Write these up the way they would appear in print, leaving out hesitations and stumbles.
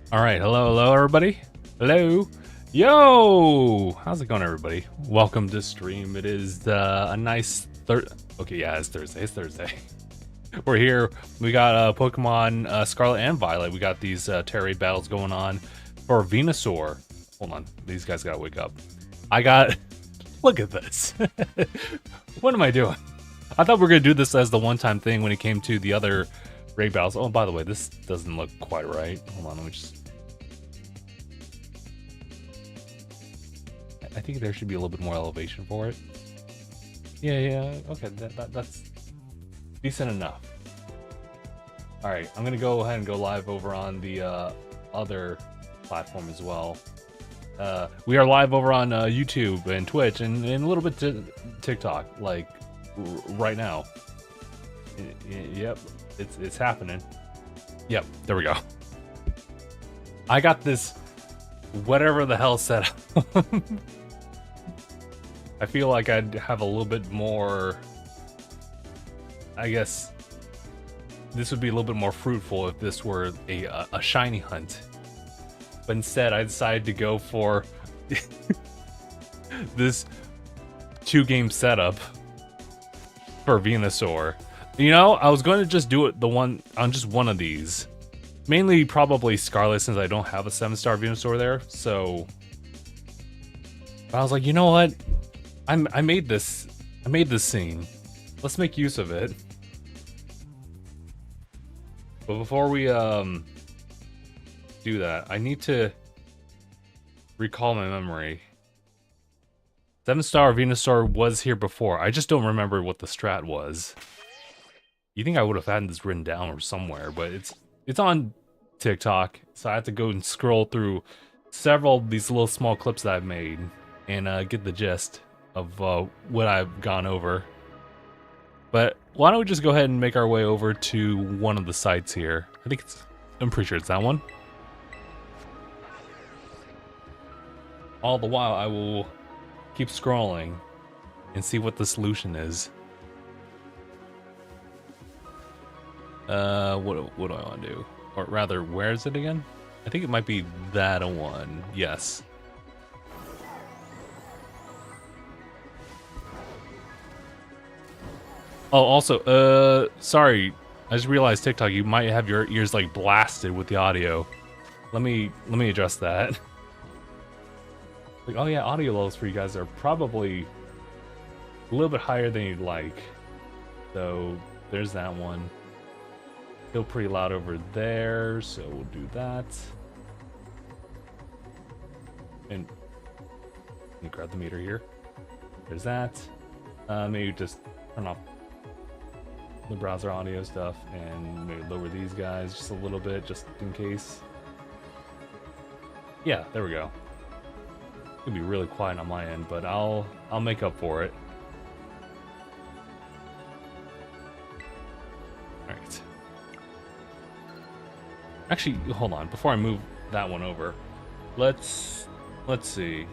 All right, hello, everybody. Hello, yo, how's it going, everybody? Welcome to stream. It is a nice Okay, yeah, it's Thursday. It's Thursday. We're here. We got Pokemon Scarlet and Violet. We got these Tera battles going on for Venusaur. Hold on, these guys gotta wake up. I got. Look at this. What am I doing? I thought we were gonna do this as the one-time thing when it came to the other raid battles. Oh, by the way, this doesn't look quite right. Hold on, let me just. I think there should be a little bit more elevation for it. Yeah, okay, that's decent enough. All right, I'm gonna go ahead and go live over on the other platform as well. We are live over on YouTube and Twitch and a little bit TikTok, like right now. Yep, it's happening. Yep, there we go. I got this whatever the hell set up. I feel like I'd have a little bit more, I guess this would be a little bit more fruitful if this were a shiny hunt. But instead I decided to go for this 2-game setup for Venusaur. You know, I was going to just do it on just one of these. Mainly probably Scarlet, since I don't have a 7-star Venusaur there, so but I was like, you know what? I made this scene. Let's make use of it. But before we do that, I need to recall my memory. 7-star Venusaur was here before. I just don't remember what the strat was. You think I would have had this written down or somewhere, but it's on TikTok, so I have to go and scroll through several of these little small clips that I've made and get the gist of what I've gone over. But why don't we just go ahead and make our way over to one of the sites here. I'm pretty sure it's that one. All the while I will keep scrolling and see what the solution is. What do I want to do? Or rather, where is it again? I think it might be that one. Yes. Oh, also, sorry. I just realized TikTok, you might have your ears like blasted with the audio. Let me address that. Like, oh yeah, audio levels for you guys are probably a little bit higher than you'd like. So there's that one. Still pretty loud over there, so we'll do that. And let me grab the meter here. There's that. Maybe just turn off the browser audio stuff and maybe lower these guys just a little bit, just in case. Yeah, there we go. It's gonna be really quiet on my end, but I'll make up for it. All right. Actually, hold on. Before I move that one over, let's see.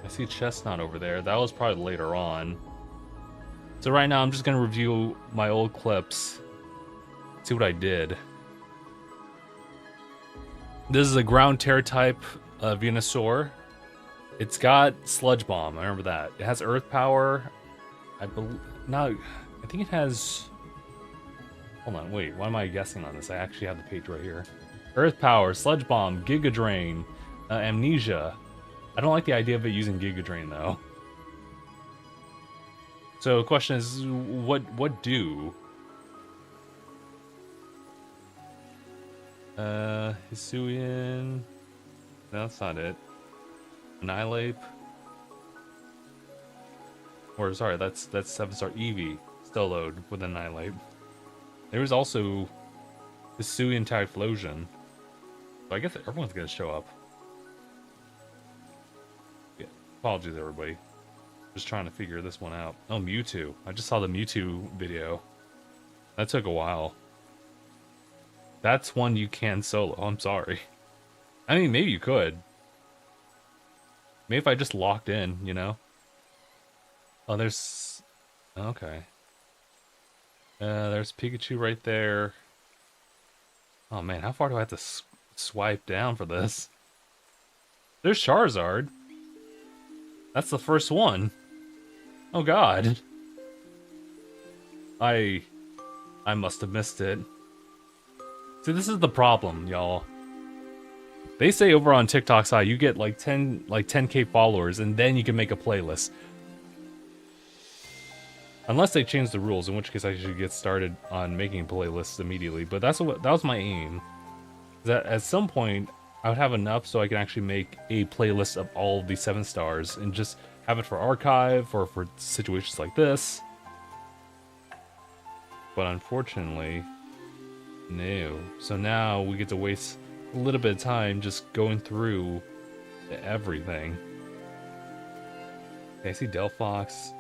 I see Chestnut over there. That was probably later on. So right now I'm just gonna review my old clips, see what I did. This is a ground Tera type Venusaur. It's got Sludge Bomb. I remember that. It has Earth Power. I think it has. Hold on, wait. Why am I guessing on this? I actually have the page right here. Earth Power, Sludge Bomb, Giga Drain, Amnesia. I don't like the idea of it using Giga Drain though. So the question is, what do? Hisuian. No, that's not it. Annihilate. Or sorry, that's 7-star Eevee. Still load with Annihilate. There was also Hisuian Typhlosion. So I guess everyone's gonna show up. Yeah. Apologies, everybody. Just trying to figure this one out. Oh, Mewtwo. I just saw the Mewtwo video. That took a while. That's one you can solo. I'm sorry. I mean, maybe you could. Maybe if I just locked in, you know? Oh, there's... Okay. There's Pikachu right there. Oh man, how far do I have to swipe down for this. There's Charizard. That's the first one. Oh god. I must have missed it. See, this is the problem, y'all. They say over on TikTok side you get like 10K followers and then you can make a playlist. Unless they change the rules, in which case I should get started on making playlists immediately. But that was my aim. That at some point I would have enough so I can actually make a playlist of all of the 7 stars and just have it for archive or for situations like this. But unfortunately, no. So now we get to waste a little bit of time just going through everything. Okay, I see Delphox.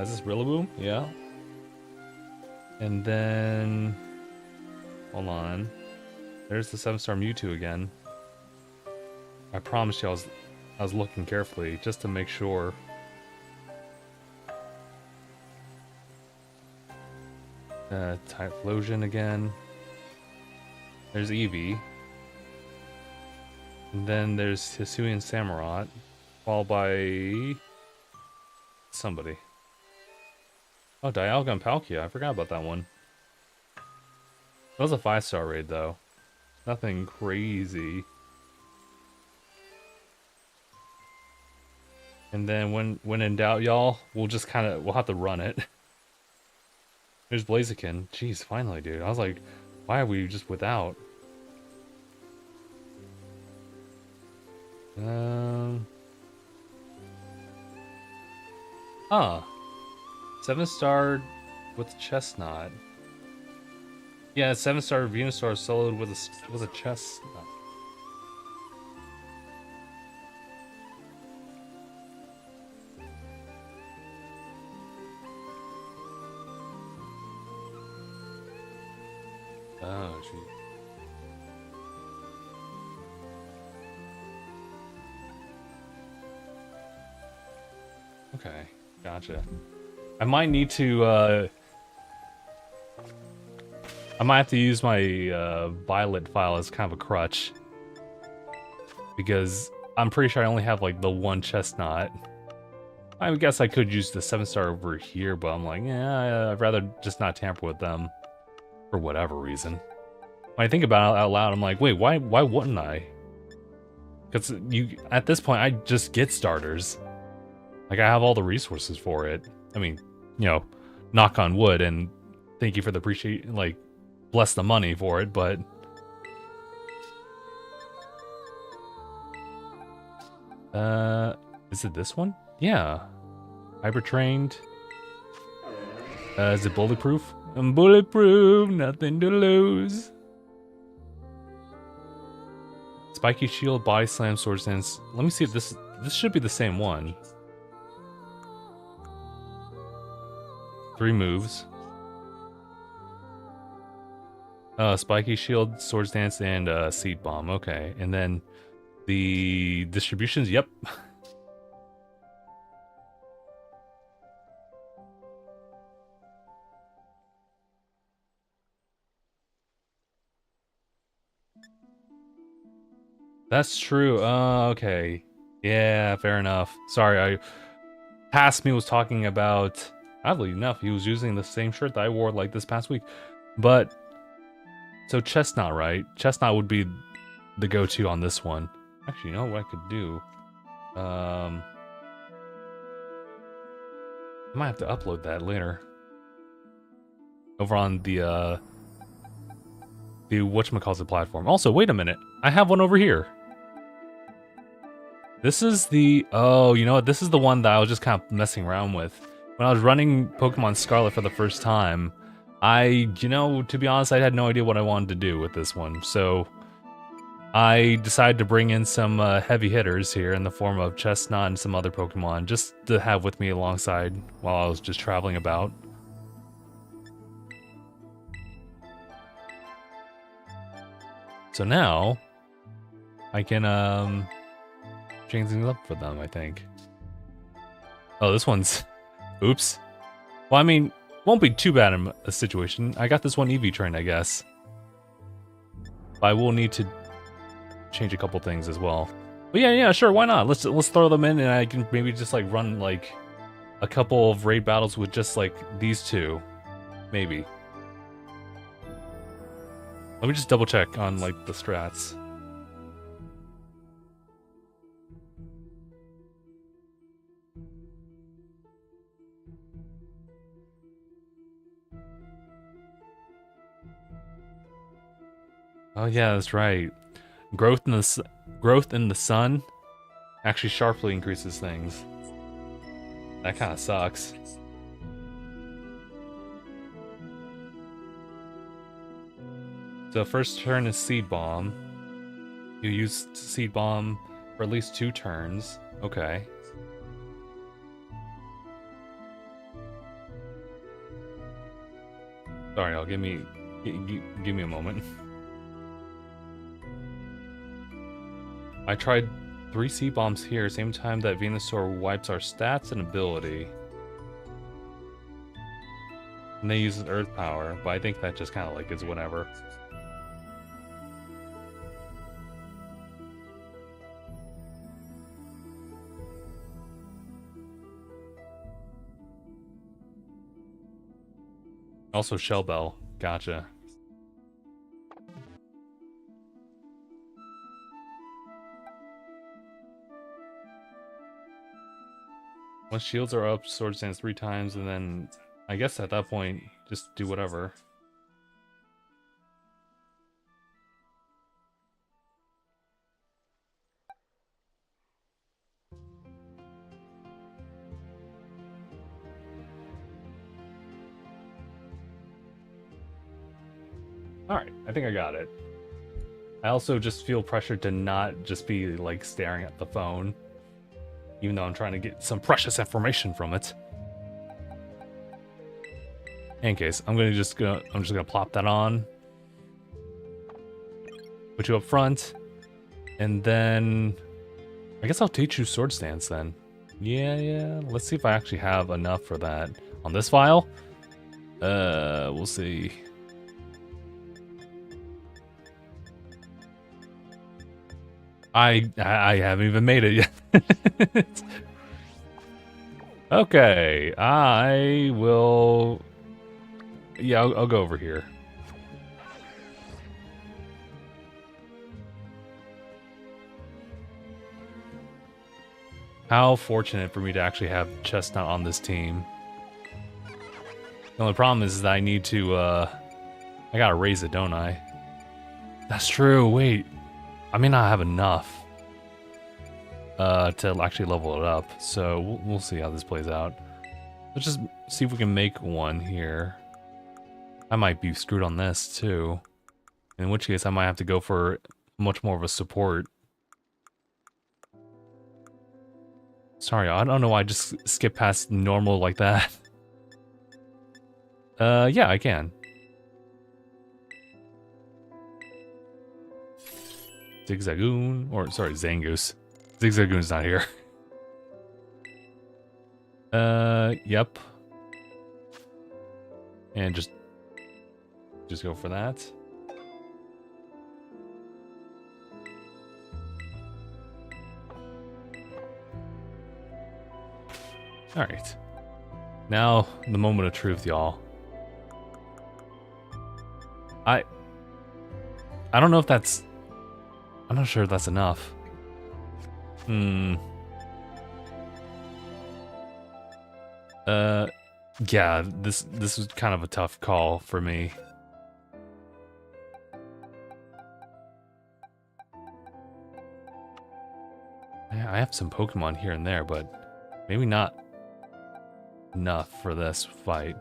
Is this Rillaboom? Yeah. And then... hold on. There's the 7-star Mewtwo again. I promise you I was looking carefully just to make sure. Typhlosion again. There's Eevee. And then there's Hisuian Samurott. Followed by... somebody. Oh, Dialga and Palkia. I forgot about that one. That was a 5-star raid, though. Nothing crazy. And then when in doubt, y'all, we'll have to run it. There's Blaziken. Jeez, finally, dude. I was like, why are we just without? Huh. 7-star with Chestnut. Yeah, 7-star Venusaur soloed with a Chestnut. Oh, gee. Okay, gotcha. I might need to, I might have to use my Violet file as kind of a crutch. Because I'm pretty sure I only have like the one Chestnut. I guess I could use the 7-star over here, but I'm like, yeah, I'd rather just not tamper with them. For whatever reason. When I think about it out loud, I'm like, wait, why wouldn't I? Because at this point, I just get starters. Like, I have all the resources for it. I mean, you know, knock on wood, and thank you for the bless the money for it, but... is it this one? Yeah. Hyper trained. Is it bulletproof? I'm bulletproof, nothing to lose. Spiky shield, body slam, sword stance. Let me see if this should be the same one. 3 moves. Spiky shield, sword stance, and seed bomb. Okay, and then the distributions. Yep. That's true. Okay. Yeah, fair enough. Sorry, past me was talking about... oddly enough, he was using the same shirt that I wore like this past week. But... so Chestnut, right? Chestnut would be the go-to on this one. Actually, you know what I could do? I might have to upload that later. Over on the whatchamacallit platform. Also, wait a minute. I have one over here. This is the... oh, you know what? This is the one that I was just kind of messing around with. When I was running Pokemon Scarlet for the first time, you know, to be honest, I had no idea what I wanted to do with this one. So, I decided to bring in some heavy hitters here in the form of Chestnut and some other Pokemon, just to have with me alongside while I was just traveling about. So now, I can, change things up for them, I think. Oh, this one's... oops. Well, I mean, won't be too bad in a situation. I got this one Eevee trained, I guess. But I will need to change a couple things as well. But yeah, sure, why not? Let's throw them in, and I can maybe just like run like a couple of raid battles with just like these two, maybe. Let me just double check on like the strats. Oh yeah, that's right. Growth in the sun actually sharply increases things. That kind of sucks. So first turn is Seed Bomb. You use Seed Bomb for at least 2 turns. Okay. Sorry, give me a moment. I tried 3 Seed Bombs here, same time that Venusaur wipes our stats and ability. And they use Earth Power, but I think that just kind of like is whatever. Also Shell Bell, gotcha. Once shields are up, sword stands 3 times, and then I guess at that point, just do whatever. Alright, I think I got it. I also just feel pressured to not just be like staring at the phone, even though I'm trying to get some precious information from it. In case, I'm just gonna plop that on. Put you up front. And then I guess I'll teach you sword stance then. Yeah. Let's see if I actually have enough for that. On this file? We'll see. I haven't even made it yet. Okay, I will... Yeah, I'll go over here. How fortunate for me to actually have Chestnut on this team. The only problem is that I need to, I gotta raise it, don't I? That's true, wait. I may not have enough to actually level it up, so we'll see how this plays out. Let's just see if we can make one here. I might be screwed on this too, in which case I might have to go for much more of a support. Sorry, I don't know why I just skipped past normal like that. Yeah, I can. Zigzagoon, or sorry, Zangoose. Zigzagoon's not here. Yep. And just go for that. All right. Now the moment of truth, y'all. I don't know if that's... I'm not sure if that's enough. Yeah, this was kind of a tough call for me. I have some Pokemon here and there, but maybe not enough for this fight.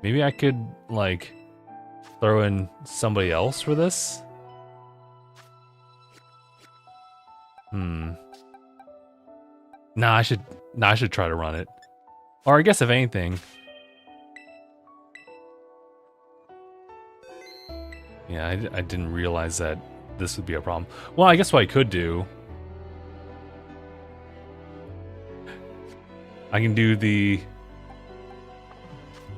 Maybe I could, like, throw in somebody else for this? Nah, I should try to run it. Or I guess if anything... Yeah, I didn't realize that this would be a problem. Well, I guess what I could do... I can do the...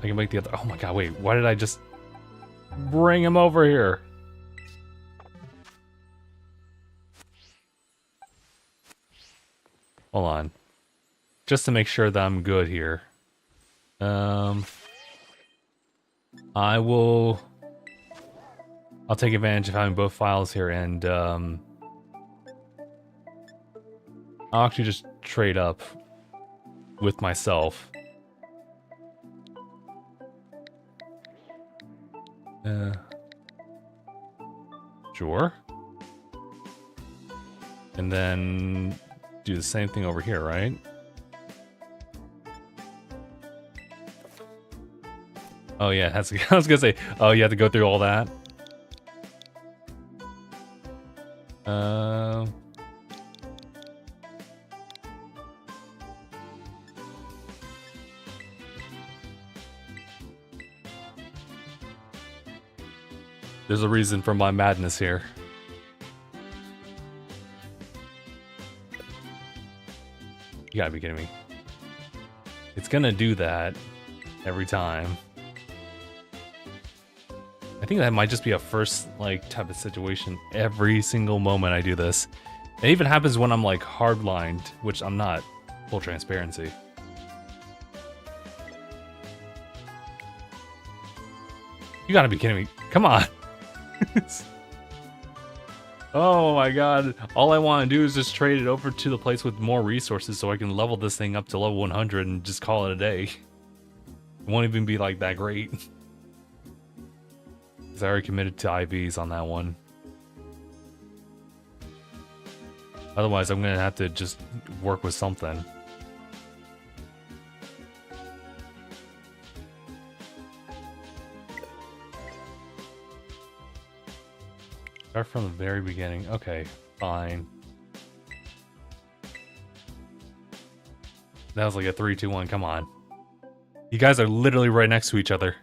I can make the other... Oh my god, wait. Why did I just bring him over here? Hold on. Just to make sure that I'm good here. I'll take advantage of having both files here, and I'll actually just trade up with myself. Sure. And then do the same thing over here, right? Oh yeah, that's, I was gonna say, oh, you have to go through all that. There's a reason for my madness here. You gotta be kidding me. It's gonna do that every time. I think that might just be a first, like, type of situation every single moment I do this. It even happens when I'm, like, hardlined, which I'm not. Full transparency. You gotta be kidding me. Come on. Oh my god. All I want to do is just trade it over to the place with more resources so I can level this thing up to level 100 and just call it a day. It won't even be, like, that great. I already committed to IVs on that one. Otherwise, I'm gonna have to just work with something. Start from the very beginning. Okay, fine. That was like a 3, 2, 1. Come on. You guys are literally right next to each other.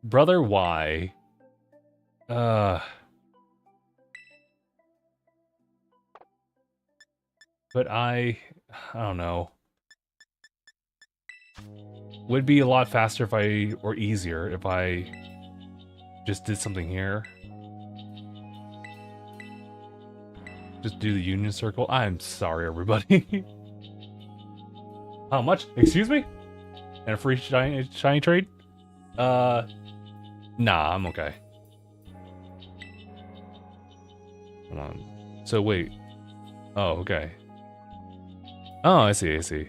Brother, why? But I don't know. Would be a lot faster if or easier if I just did something here. Just do the union circle. I'm sorry, everybody. How much? Excuse me? And a free shiny trade? Nah, I'm okay. Hold on. So wait. Oh, okay. Oh, I see, I see.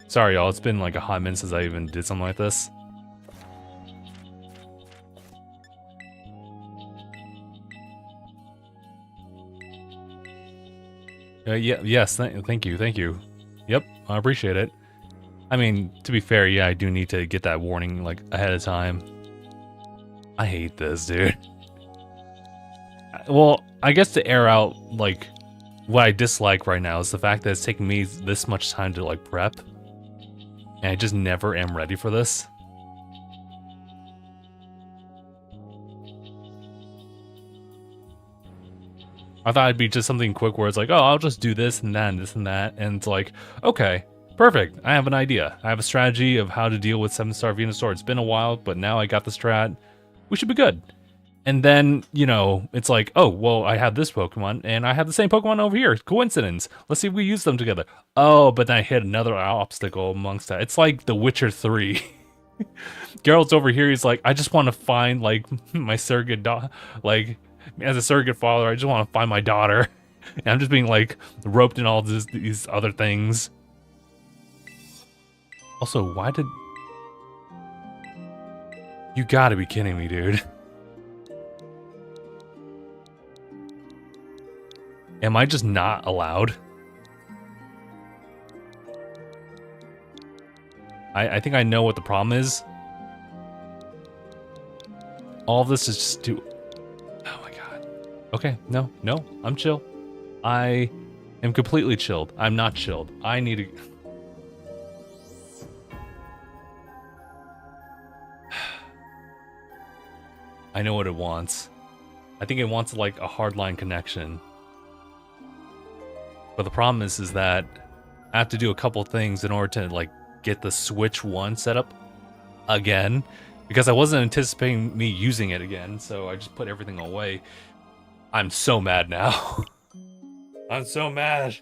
Sorry, y'all. It's been like a hot minute since I even did something like this. Yeah, yes, thank you, thank you. Yep, I appreciate it. I mean, to be fair, yeah, I do need to get that warning, like, ahead of time. I hate this, dude. Well, I guess to air out, like, what I dislike right now is the fact that it's taking me this much time to, like, prep. And I just never am ready for this. I thought it'd be just something quick where it's like, oh, I'll just do this and that and this and that. And it's like, okay, perfect. I have an idea. I have a strategy of how to deal with 7-star Venusaur. It's been a while, but now I got the strat. We should be good. And then, you know, it's like, oh, well, I have this Pokemon, and I have the same Pokemon over here. Coincidence. Let's see if we use them together. Oh, but then I hit another obstacle amongst that. It's like The Witcher 3. Geralt's over here, he's like, I just want to find, like, my surrogate like, as a surrogate father, I just want to find my daughter. And I'm just being, like, roped in all these other things. Also, why did... You gotta be kidding me, dude. Am I just not allowed? I think I know what the problem is. All of this is just too... Oh my god. Okay, no, I'm chill. I am completely chilled. I'm not chilled. I need to... I know what it wants. I think it wants, like, a hardline connection. But the problem is that I have to do a couple things in order to, like, get the Switch 1 set up again. Because I wasn't anticipating me using it again, so I just put everything away. I'm so mad now. I'm so mad.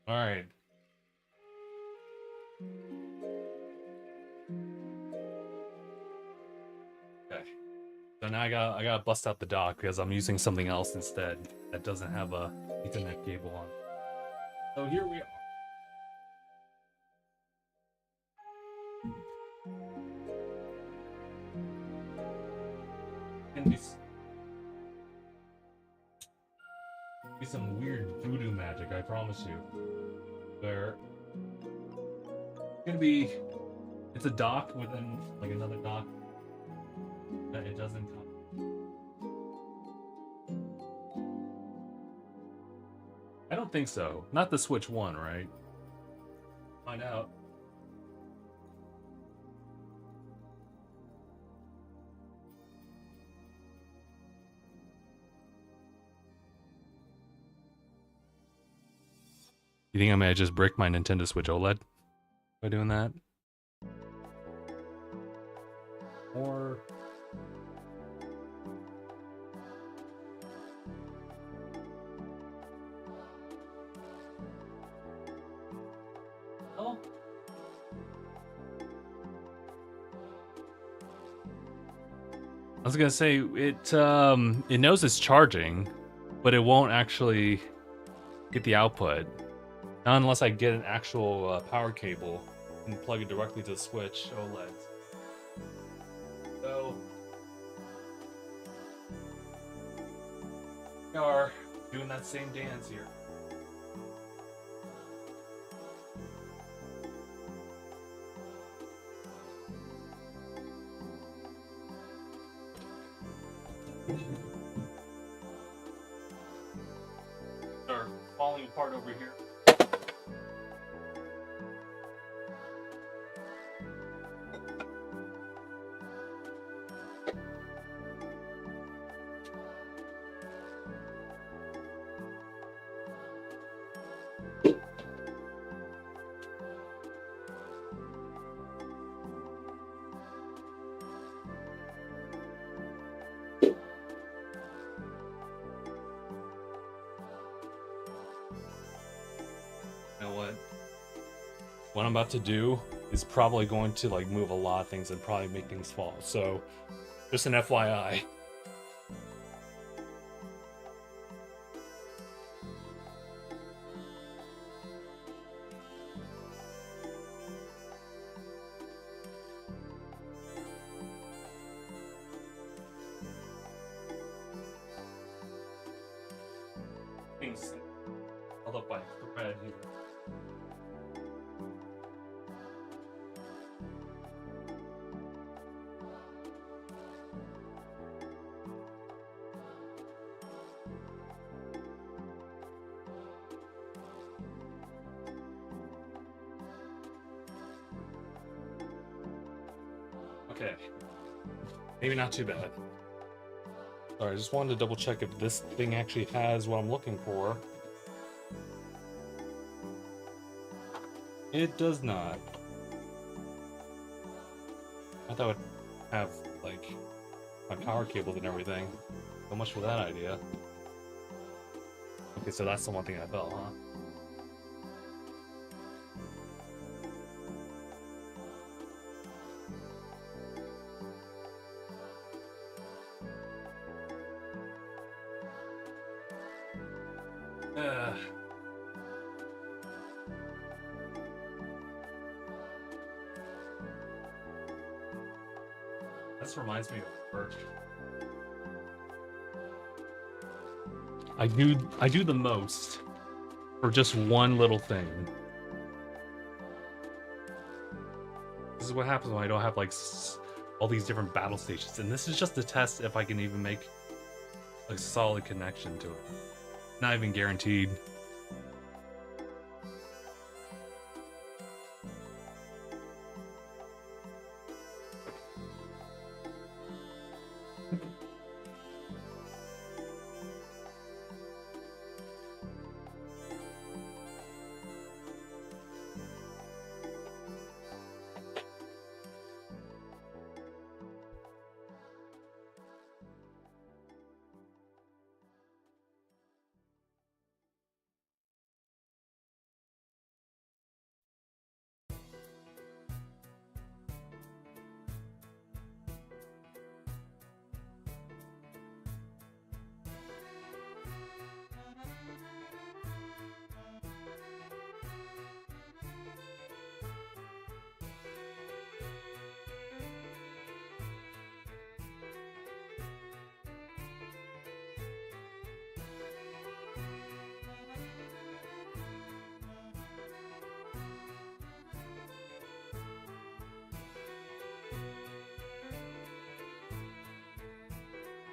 All right. Okay. So now I gotta bust out the dock because I'm using something else instead that doesn't have a Ethernet cable on. So here we are. Gonna be some weird voodoo magic, I promise you. Where it's a dock within like another dock that it doesn't come. I don't think so. Not the Switch 1, right? Find out. You think I may just brick my Nintendo Switch OLED by doing that? Or oh. I was gonna say it knows it's charging, but it won't actually get the output. Not unless I get an actual power cable and plug it directly to the Switch OLED. So we are doing that same dance here. Are falling apart over here. What I'm about to do is probably going to like move a lot of things and probably make things fall. So, just an FYI. Things held up by thread here. Okay. Maybe not too bad. Alright, I just wanted to double check if this thing actually has what I'm looking for. It does not. I thought it would have, like, my power cables and everything. So much for that idea. Okay, so that's the one thing I felt, huh? This reminds me of work. I do the most for just one little thing. This is what happens when I don't have like all these different battle stations, and this is just to test if I can even make a solid connection to it. Not even guaranteed.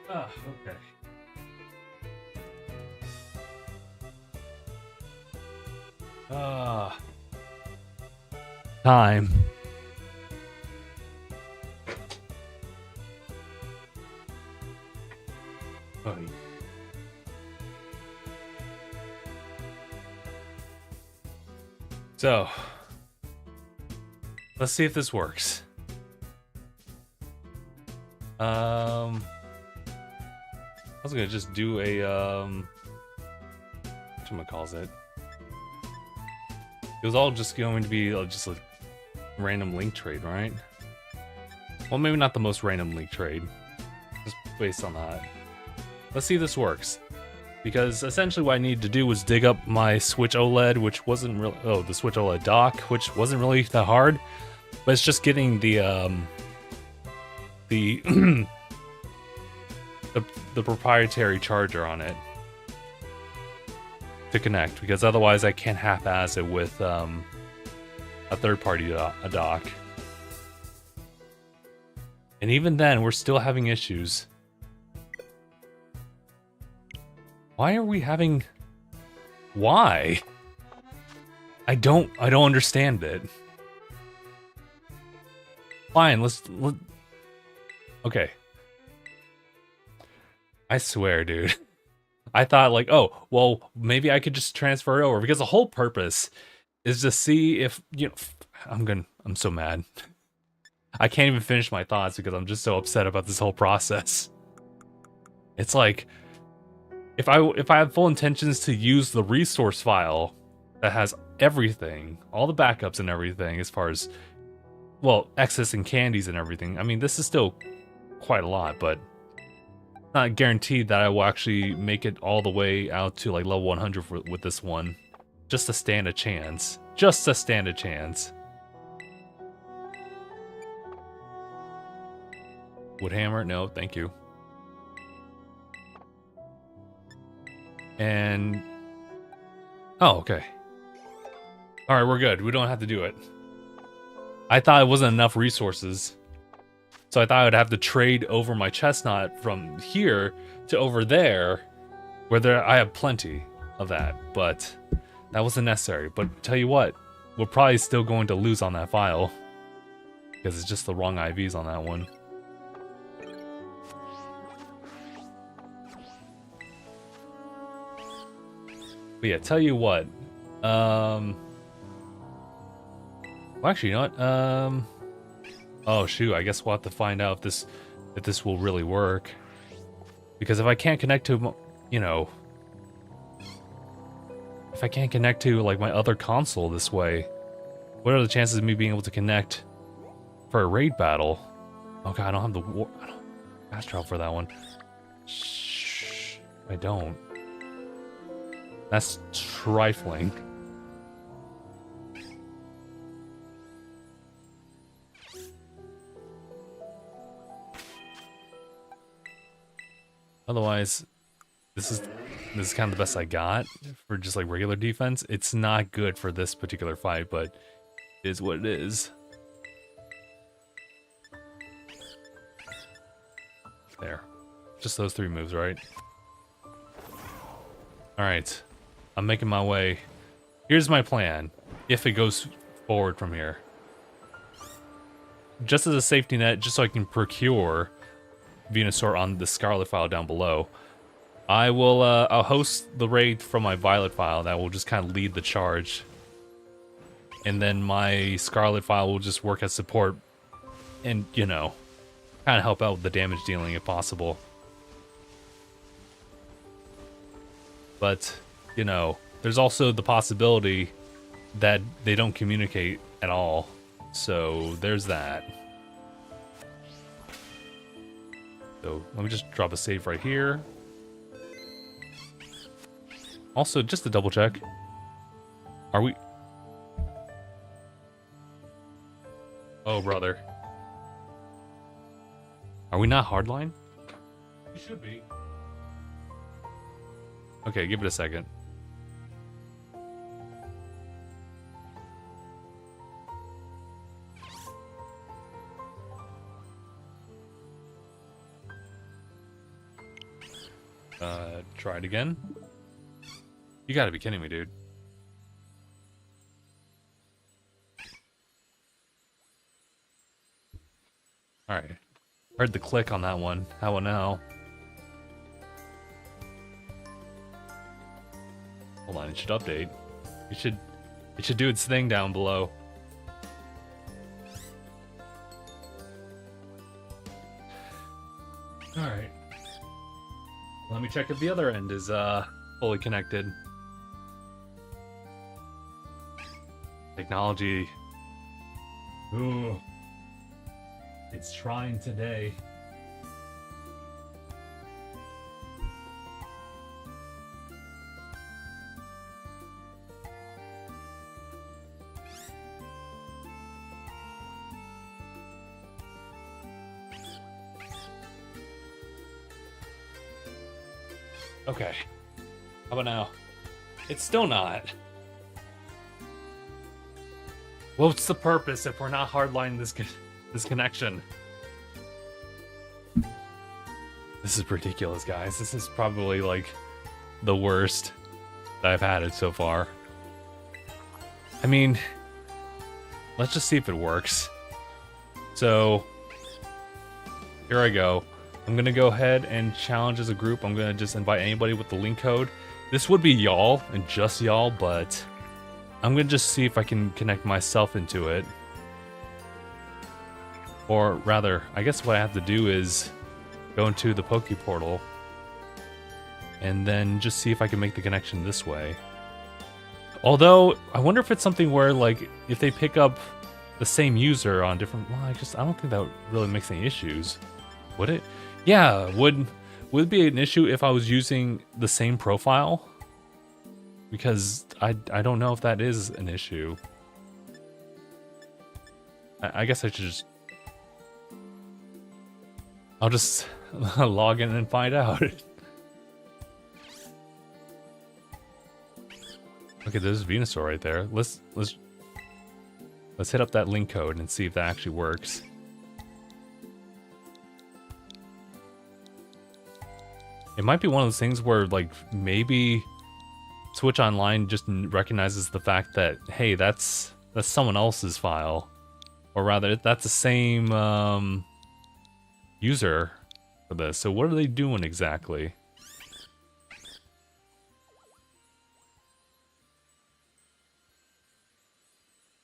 Ah, okay. Ah, time. Oh, so, let's see if this works. I was gonna just do a whatchamacalls it. It was all just going to be just a random link trade, right? Well, maybe not the most random link trade, just based on that. Let's see if this works. Because essentially what I needed to do was dig up my Switch OLED, which wasn't really... Oh, the Switch OLED dock, which wasn't really that hard. But it's just getting the the proprietary charger on it to connect, because otherwise I can't half-ass it with a third-party dock. And even then, we're still having issues. Why are we having... Why? I don't understand it. Fine, let's... Okay. I swear, dude. I thought like, oh, well, maybe I could just transfer it over, because the whole purpose is to see if, you know, I'm so mad. I can't even finish my thoughts because I'm just so upset about this whole process. It's like, if I have full intentions to use the resource file that has everything, all the backups and everything, as far as, well, accessing candies and everything. I mean, this is still quite a lot, but not guaranteed that I will actually make it all the way out to like level 100 with this one. Just to stand a chance. Just to stand a chance. Wood hammer? No, thank you. And... Oh, okay. Alright, we're good. We don't have to do it. I thought it wasn't enough resources. So I thought I would have to trade over my chestnut from here to over there, where I have plenty of that, but that wasn't necessary. But tell you what, we're probably still going to lose on that file, because it's just the wrong IVs on that one. But yeah, tell you what, well, actually, you know what, oh shoot, I guess we'll have to find out if this will really work. Because if I can't connect to, you know, if I can't connect to like my other console this way, what are the chances of me being able to connect for a raid battle? Oh god, I don't have the fast travel for that one. Shh, I don't. That's trifling. Otherwise, this is kind of the best I got for just like regular defense. It's not good for this particular fight, but it is what it is. There. Just those three moves, right? Alright. I'm making my way. Here's my plan, if it goes forward from here. Just as a safety net, just so I can procure Venusaur on the Scarlet file down below, I will I'll host the raid from my Violet file that will just kind of lead the charge, and then my Scarlet file will just work as support and, you know, kind of help out with the damage dealing if possible. But, you know, there's also the possibility that they don't communicate at all, so there's that. So let me just drop a save right here. Also, just to double check, are we... Oh, brother. Are we not hardline? We should be. Okay, give it a second. Try it again. You gotta be kidding me, dude. Alright. Heard the click on that one. How about now? Hold on, it should update. It should do its thing down below. Alright. Let me check if the other end is fully connected. Technology. Ooh. It's trying today. Okay. How about now? It's still not. What's the purpose if we're not hardlining this connection? This is ridiculous, guys. This is probably like the worst that I've had it so far. I mean, let's just see if it works. So, here I go. I'm gonna go ahead and challenge as a group. I'm gonna just invite anybody with the link code. This would be y'all and just y'all, but I'm gonna just see if I can connect myself into it. Or rather, I guess what I have to do is go into the Poke Portal and then just see if I can make the connection this way. Although, I wonder if it's something where, like, if they pick up the same user on different... Well, I don't think that really makes any issues. Would it? Yeah, would it be an issue if I was using the same profile? Because I don't know if that is an issue. I guess I should just... I'll just log in and find out. Okay, there's Venusaur right there. Let's hit up that link code and see if that actually works. It might be one of those things where, like, maybe Switch Online just recognizes the fact that, hey, that's someone else's file, or rather, that's the same user for this. So what are they doing exactly?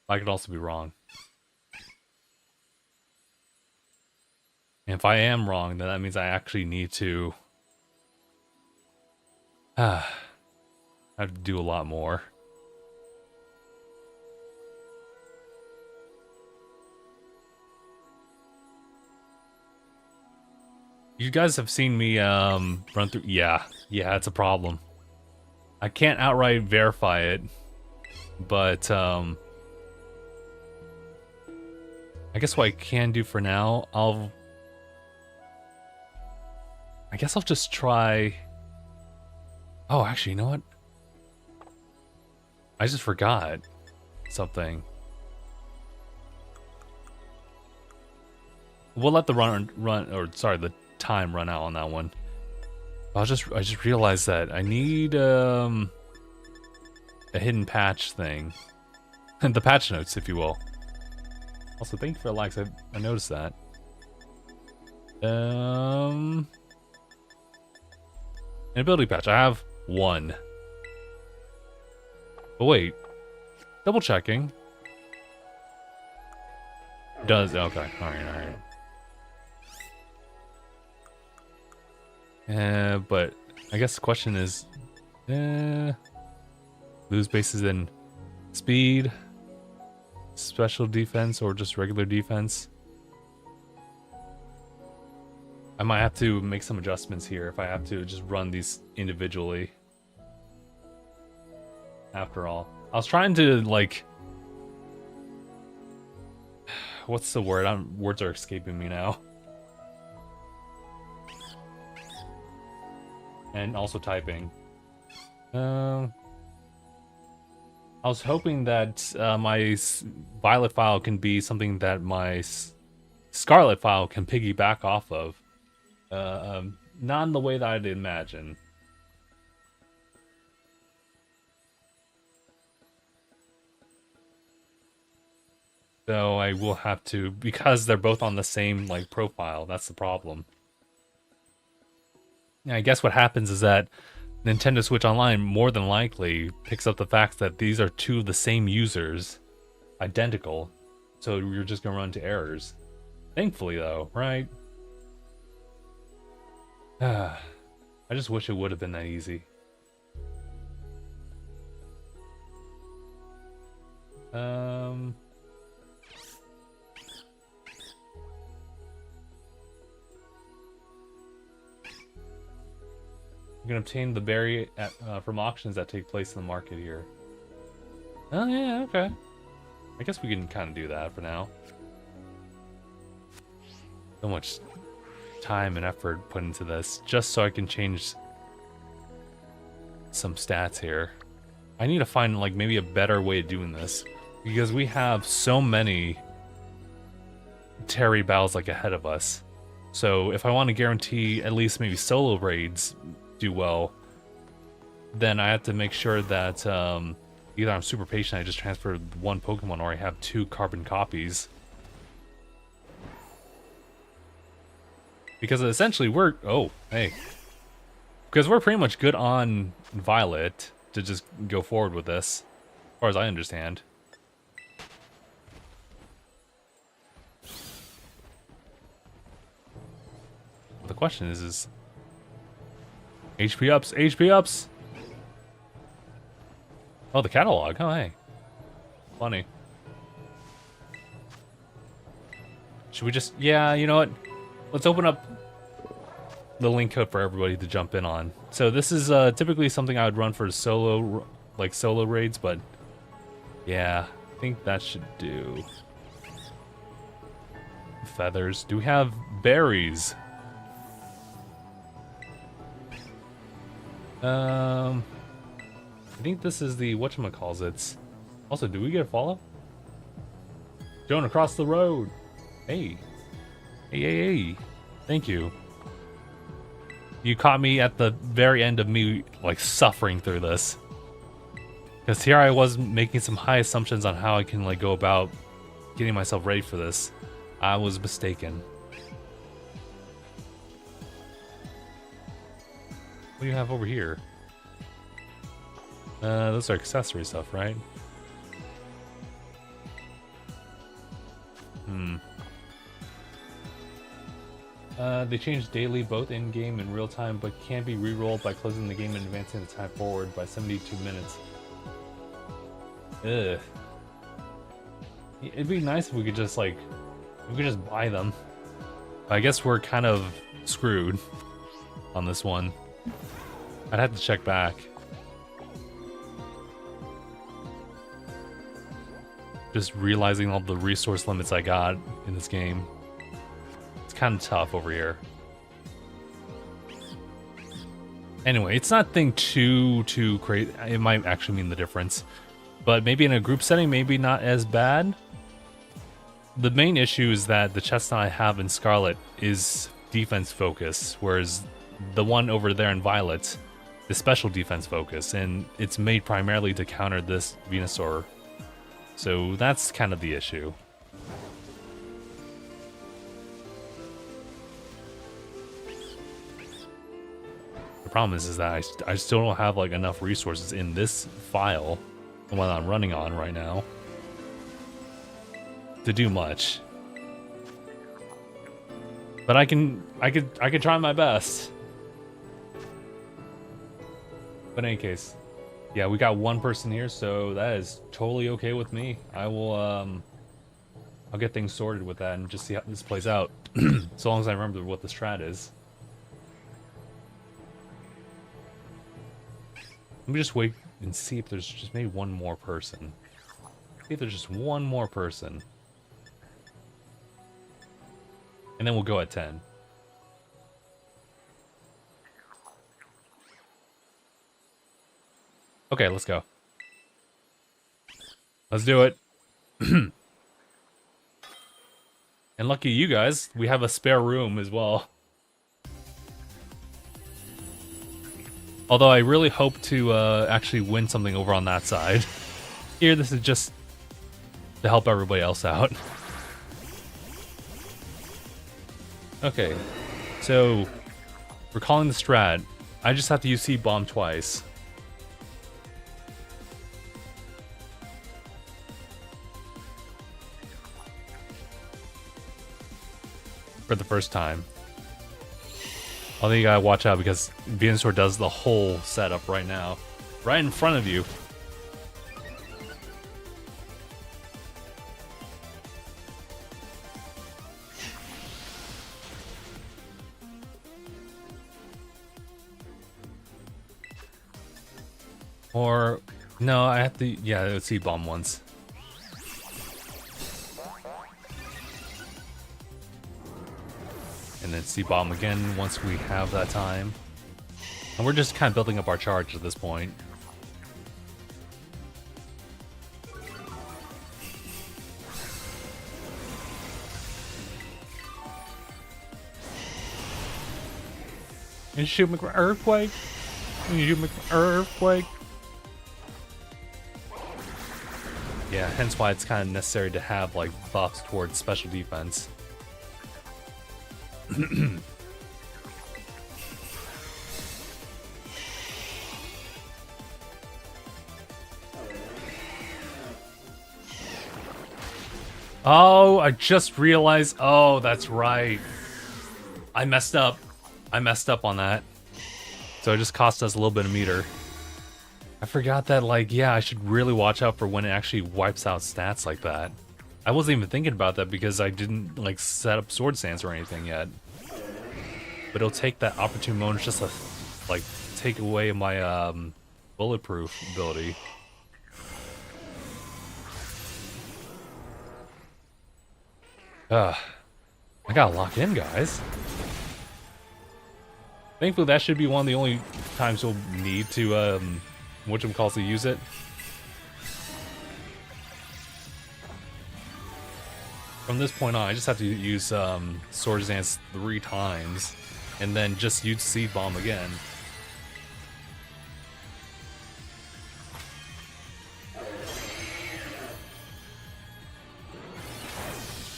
I could also be wrong. And if I am wrong, then that means I actually need to I have to do a lot more. You guys have seen me run through... Yeah, it's a problem. I can't outright verify it, but I guess what I can do for now, I guess I'll just try... Oh, actually, you know what? I just forgot something. We'll let the the time run out on that one. I just realized that I need a hidden patch thing. The patch notes, if you will. Also, thank you for the likes. I noticed that. An ability patch. I have one. But wait. Double checking. Does okay. Alright. But I guess the question is lose bases in speed, special defense, or just regular defense. I might have to make some adjustments here if I have to just run these individually. After all, I was trying to, like, what's the word? Words are escaping me now. And also typing. I was hoping that my Violet file can be something that my Scarlet file can piggyback off of. not in the way that I'd imagine. So I will have to, because they're both on the same like profile. That's the problem. Yeah, I guess what happens is that Nintendo Switch Online more than likely picks up the fact that these are two of the same users, identical. So you're just gonna run into errors. Thankfully, though, right? I just wish it would have been that easy. You can obtain the berry from auctions that take place in the market here. Oh yeah, okay. I guess we can kind of do that for now. So much time and effort put into this just so I can change some stats here. I need to find like maybe a better way of doing this because we have so many Terry battles like ahead of us. So if I want to guarantee at least maybe solo raids do well, then I have to make sure that either I'm super patient, I just transfer one Pokemon, or I have two carbon copies. Because essentially we're... Oh, hey. Because we're pretty much good on Violet to just go forward with this, as far as I understand. The question is HP ups, HP ups! Oh, the catalog. Oh, hey. Funny. Should we just... Yeah, you know what? Let's open up the link code for everybody to jump in on. So this is typically something I would run for solo, like solo raids, but yeah, I think that should do. Feathers. Do we have berries? I think this is the whatchamacallits. Also, do we get a follow? Joan across the road. Hey. Hey. Thank you. You caught me at the very end of me, like, suffering through this. Because here I was making some high assumptions on how I can, like, go about getting myself ready for this. I was mistaken. What do you have over here? Those are accessory stuff, right? They change daily, both in-game and real-time, but can be re-rolled by closing the game and advancing the time forward by 72 minutes. Ugh. It'd be nice if we could just, like, we could just buy them. I guess we're kind of screwed on this one. I'd have to check back. Just realizing all the resource limits I got in this game. It's kind of tough over here. Anyway, it's not thing too crazy. It might actually mean the difference. But maybe in a group setting, maybe not as bad. The main issue is that the chestnut I have in Scarlet is defense focus, whereas the one over there in Violet is special defense focus, and it's made primarily to counter this Venusaur. So that's kind of the issue. The problem is that I still don't have like enough resources in this file, the one I'm running on right now, to do much. But I could try my best. But in any case, yeah, we got one person here, so that is totally okay with me. I will I'll get things sorted with that and just see how this plays out. So long as I remember what the strat is. Let me just wait and see if there's just maybe one more person. See if there's just one more person. And then we'll go at 10. Okay, let's go. Let's do it. And lucky you guys, we have a spare room as well. Although I really hope to actually win something over on that side. Here, this is just to help everybody else out. Okay, so recalling the strat, I just have to use Seed Bomb twice. For the first time. Although you gotta watch out because Venusaur does the whole setup right now. Right in front of you. Or, no, I have to, yeah, let's see bomb once. And then Seed Bomb again once we have that time. And we're just kind of building up our charge at this point. And shoot me earthquake. And you shoot me earthquake. Yeah, hence why it's kind of necessary to have like buffs towards special defense. Oh, I just realized. Oh, that's right. I messed up. I messed up on that. So it just cost us a little bit of meter. I forgot that, like, yeah, I should really watch out for when it actually wipes out stats like that. I wasn't even thinking about that because I didn't, like, set up Sword Stance or anything yet. But it'll take that opportune moment just to, like, take away my, bulletproof ability. I gotta lock in, guys. Thankfully, that should be one of the only times you'll need to, whatchamacallit, use it. From this point on, I just have to use Sword Dance 3 times, and then just use Seed Bomb again.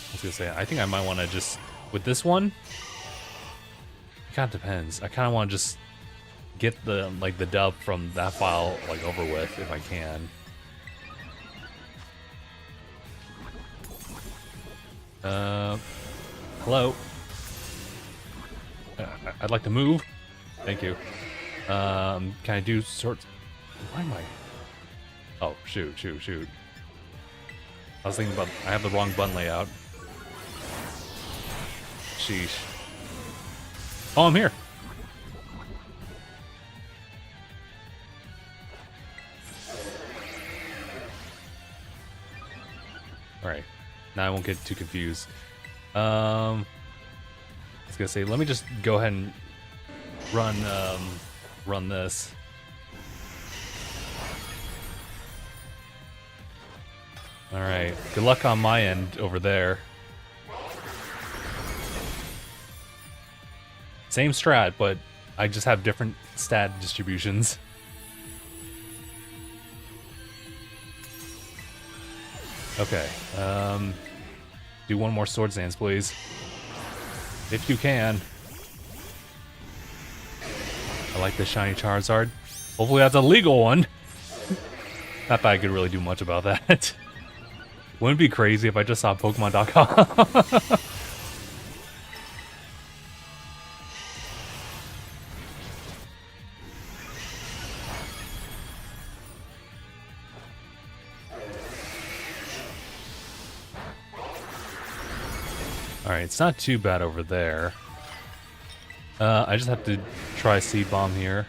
I was gonna say, I think I might want to just, with this one, it kind of depends. I kind of want to just get the, like, the dub from that file, like, over with, if I can. Hello? I'd like to move. Thank you. Can I do sorts? Why am I? Oh, shoot. I was thinking about, I have the wrong button layout. Sheesh. Oh, I'm here. Alright. Now I won't get too confused. I was gonna say, let me just go ahead and run this. Alright. Good luck on my end over there. Same strat, but I just have different stat distributions. Okay, do one more Sword Dance, please. If you can. I like the shiny Charizard. Hopefully that's a legal one. Not that I could really do much about that. Wouldn't it be crazy if I just saw Pokemon.com? Alright, it's not too bad over there. I just have to try Seed Bomb here.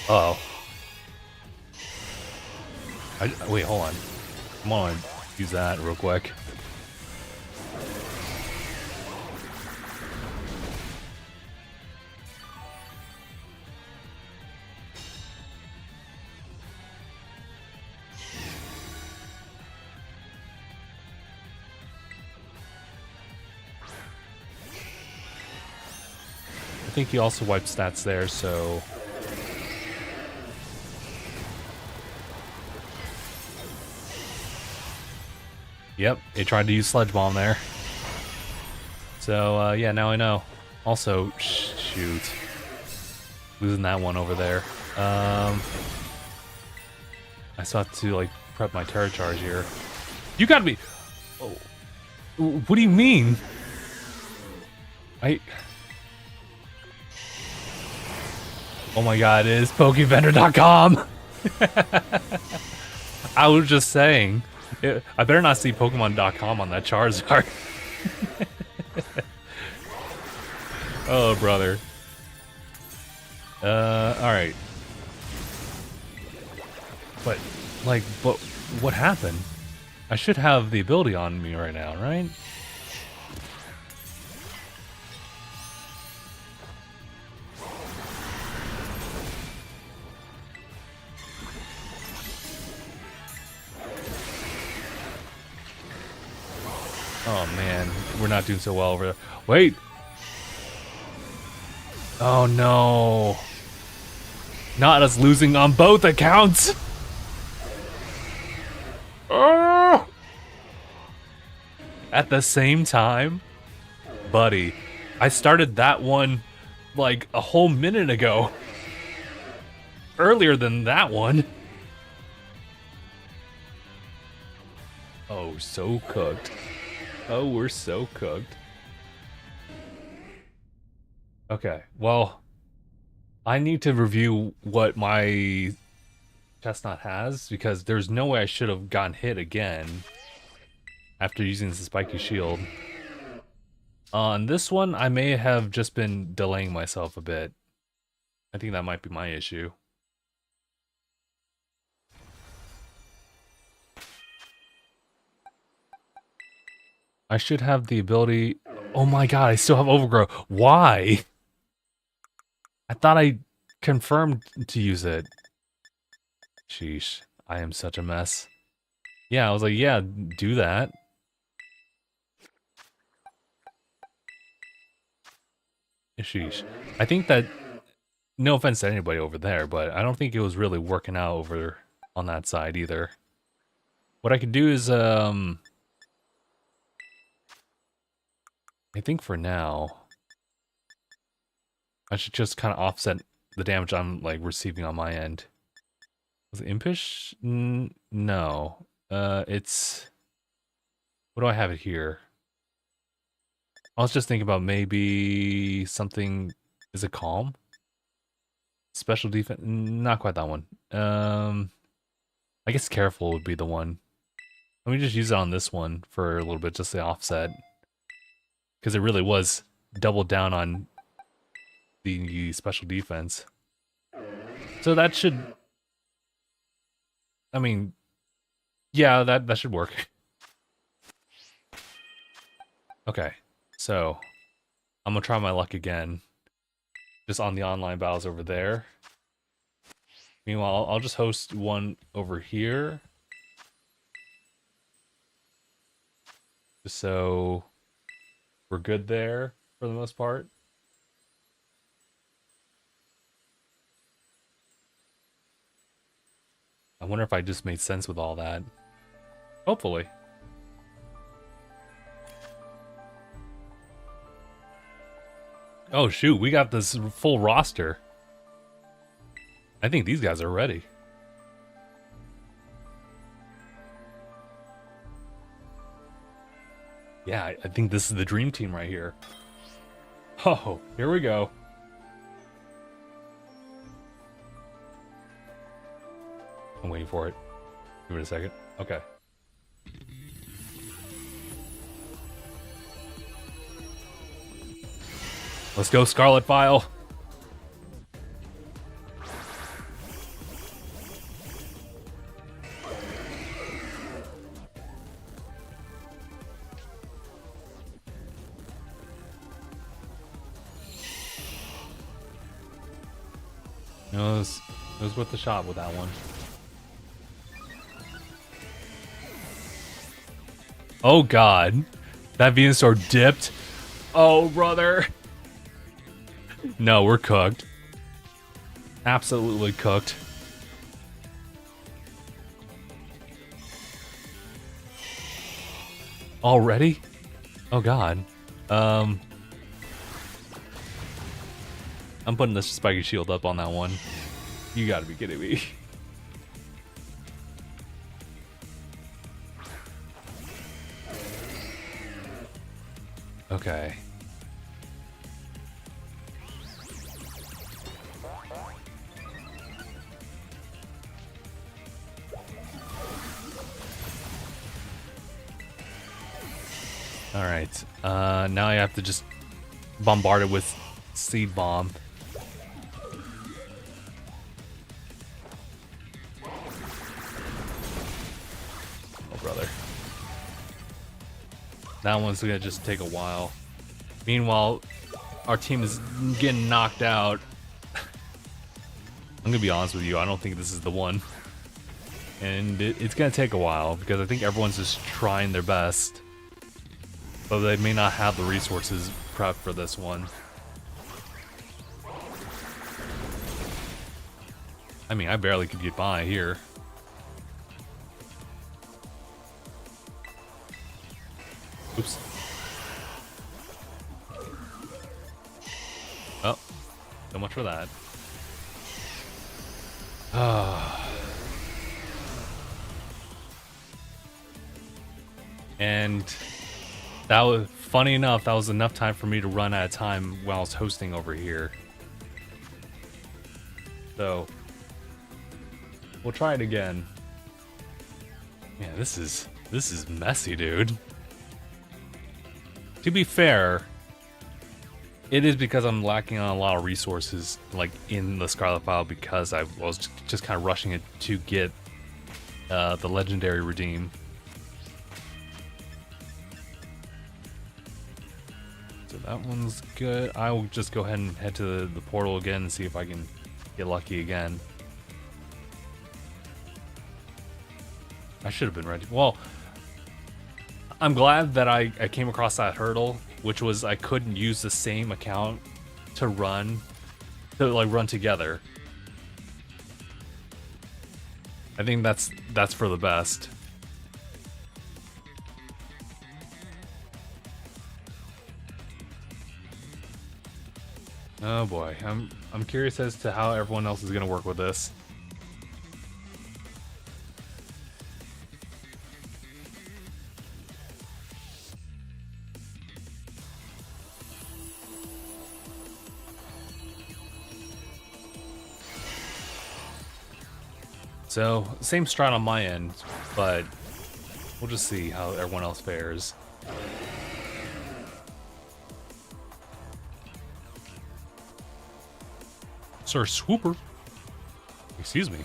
Uh-oh. Wait, hold on. I'm gonna use that real quick. think he also wiped stats there, so... Yep, it tried to use Sludge Bomb there. So, yeah, now I know. Also, shoot. Losing that one over there. I still have to, like, prep my Tera charge here. You gotta be... Oh. What do you mean? Oh my god, it is PokeVendor.com! I was just saying. I better not see Pokemon.com on that Charizard. Oh, brother. Alright. But what happened? I should have the ability on me right now, right? Oh man, we're not doing so well over there. Wait! Oh no! Not us losing on both accounts! Oh! At the same time? Buddy, I started that one like a whole minute ago. Earlier than that one. Oh, so cooked. Oh, we're so cooked. Okay, well, I need to review what my Chestnut has, because there's no way I should have gotten hit again after using the spiky shield. On this one, I may have just been delaying myself a bit. I think that might be my issue. I should have the ability... Oh my god, I still have Overgrow. Why? I thought I confirmed to use it. Sheesh, I am such a mess. Yeah, I was like, yeah, do that. Sheesh. I think that... No offense to anybody over there, but I don't think it was really working out over on that side either. What I could do is, I think for now, I should just kind of offset the damage I'm like receiving on my end. Was it Impish? No. It's... What do I have it here? I was just thinking about maybe something... Is it Calm? Special defense? Not quite that one. I guess Careful would be the one. Let me just use it on this one for a little bit, just the offset. Because it really was doubled down on the special defense. So that should... I mean... Yeah, that should work. Okay, so... I'm gonna try my luck again. Just on the online battles over there. Meanwhile, I'll just host one over here. Just so... we're good there, for the most part. I wonder if I just made sense with all that. Hopefully. Oh shoot, we got this full roster. I think these guys are ready. Yeah, I think this is the dream team right here. Oh, here we go. I'm waiting for it. Give it a second. Okay. Let's go, Scarlet File. You know, it was worth the shot with that one. Oh god. That Venusaur dipped. Oh, brother. No, we're cooked. Absolutely cooked. Already? Oh god. I'm putting this spiky shield up on that one. You gotta be kidding me. Okay. Alright. Now I have to just bombard it with Seed Bomb. Oh, brother. That one's gonna just take a while. Meanwhile, our team is getting knocked out. I'm gonna be honest with you, I don't think this is the one. And it's gonna take a while, because I think everyone's just trying their best. But they may not have the resources prepped for this one. I mean, I barely could get by here. Oops. Oh, so much for that. And that was, funny enough, that was enough time for me to run out of time while I was hosting over here. So, we'll try it again. Yeah, this is messy, dude. To be fair, it is because I'm lacking on a lot of resources, like in the Scarlet file, because I was just kind of rushing it to get the legendary redeem. So that one's good. I will just go ahead and head to the portal again and see if I can get lucky again. I should have been ready. Well, I'm glad that I came across that hurdle, which was I couldn't use the same account to run together. I think that's for the best. Oh boy, I'm curious as to how everyone else is gonna work with this. So, same strat on my end, but we'll just see how everyone else fares. Sir Swooper. Excuse me.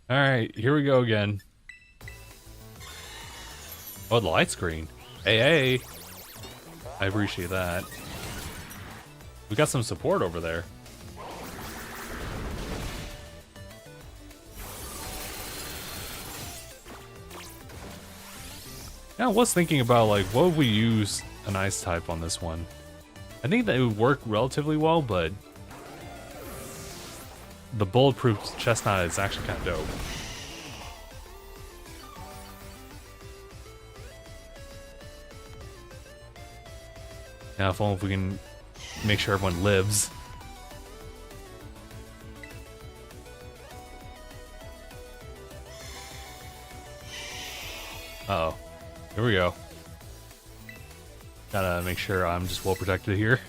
Alright, here we go again. Oh, the light screen. Hey, hey. I appreciate that. We got some support over there. Yeah, I was thinking about, like, what would we use an ice type on this one? I think that it would work relatively well, but the bulletproof chestnut is actually kind of dope. Now, if only if we can make sure everyone lives. Uh-oh. Here we go. Gotta make sure I'm just well protected here.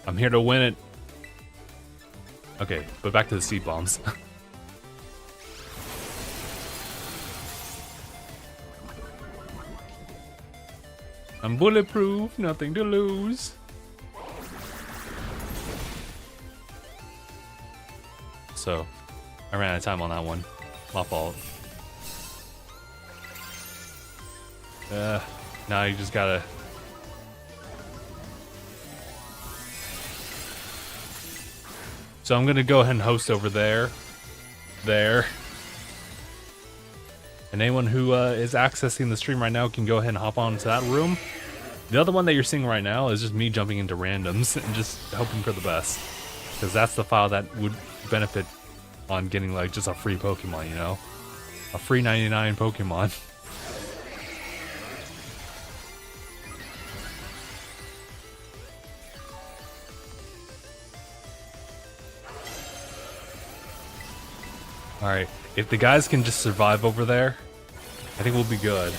I'm here to win it. Okay, but back to the seed bombs. I'm bulletproof, nothing to lose. Also, I ran out of time on that one. My fault. Now you just gotta... So I'm gonna go ahead and host over there. There. And anyone who is accessing the stream right now can go ahead and hop on to that room. The other one that you're seeing right now is just me jumping into randoms and just hoping for the best. Because that's the file that would benefit on getting like just a free Pokemon, you know? A free 99 Pokemon. Alright, if the guys can just survive over there, I think we'll be good.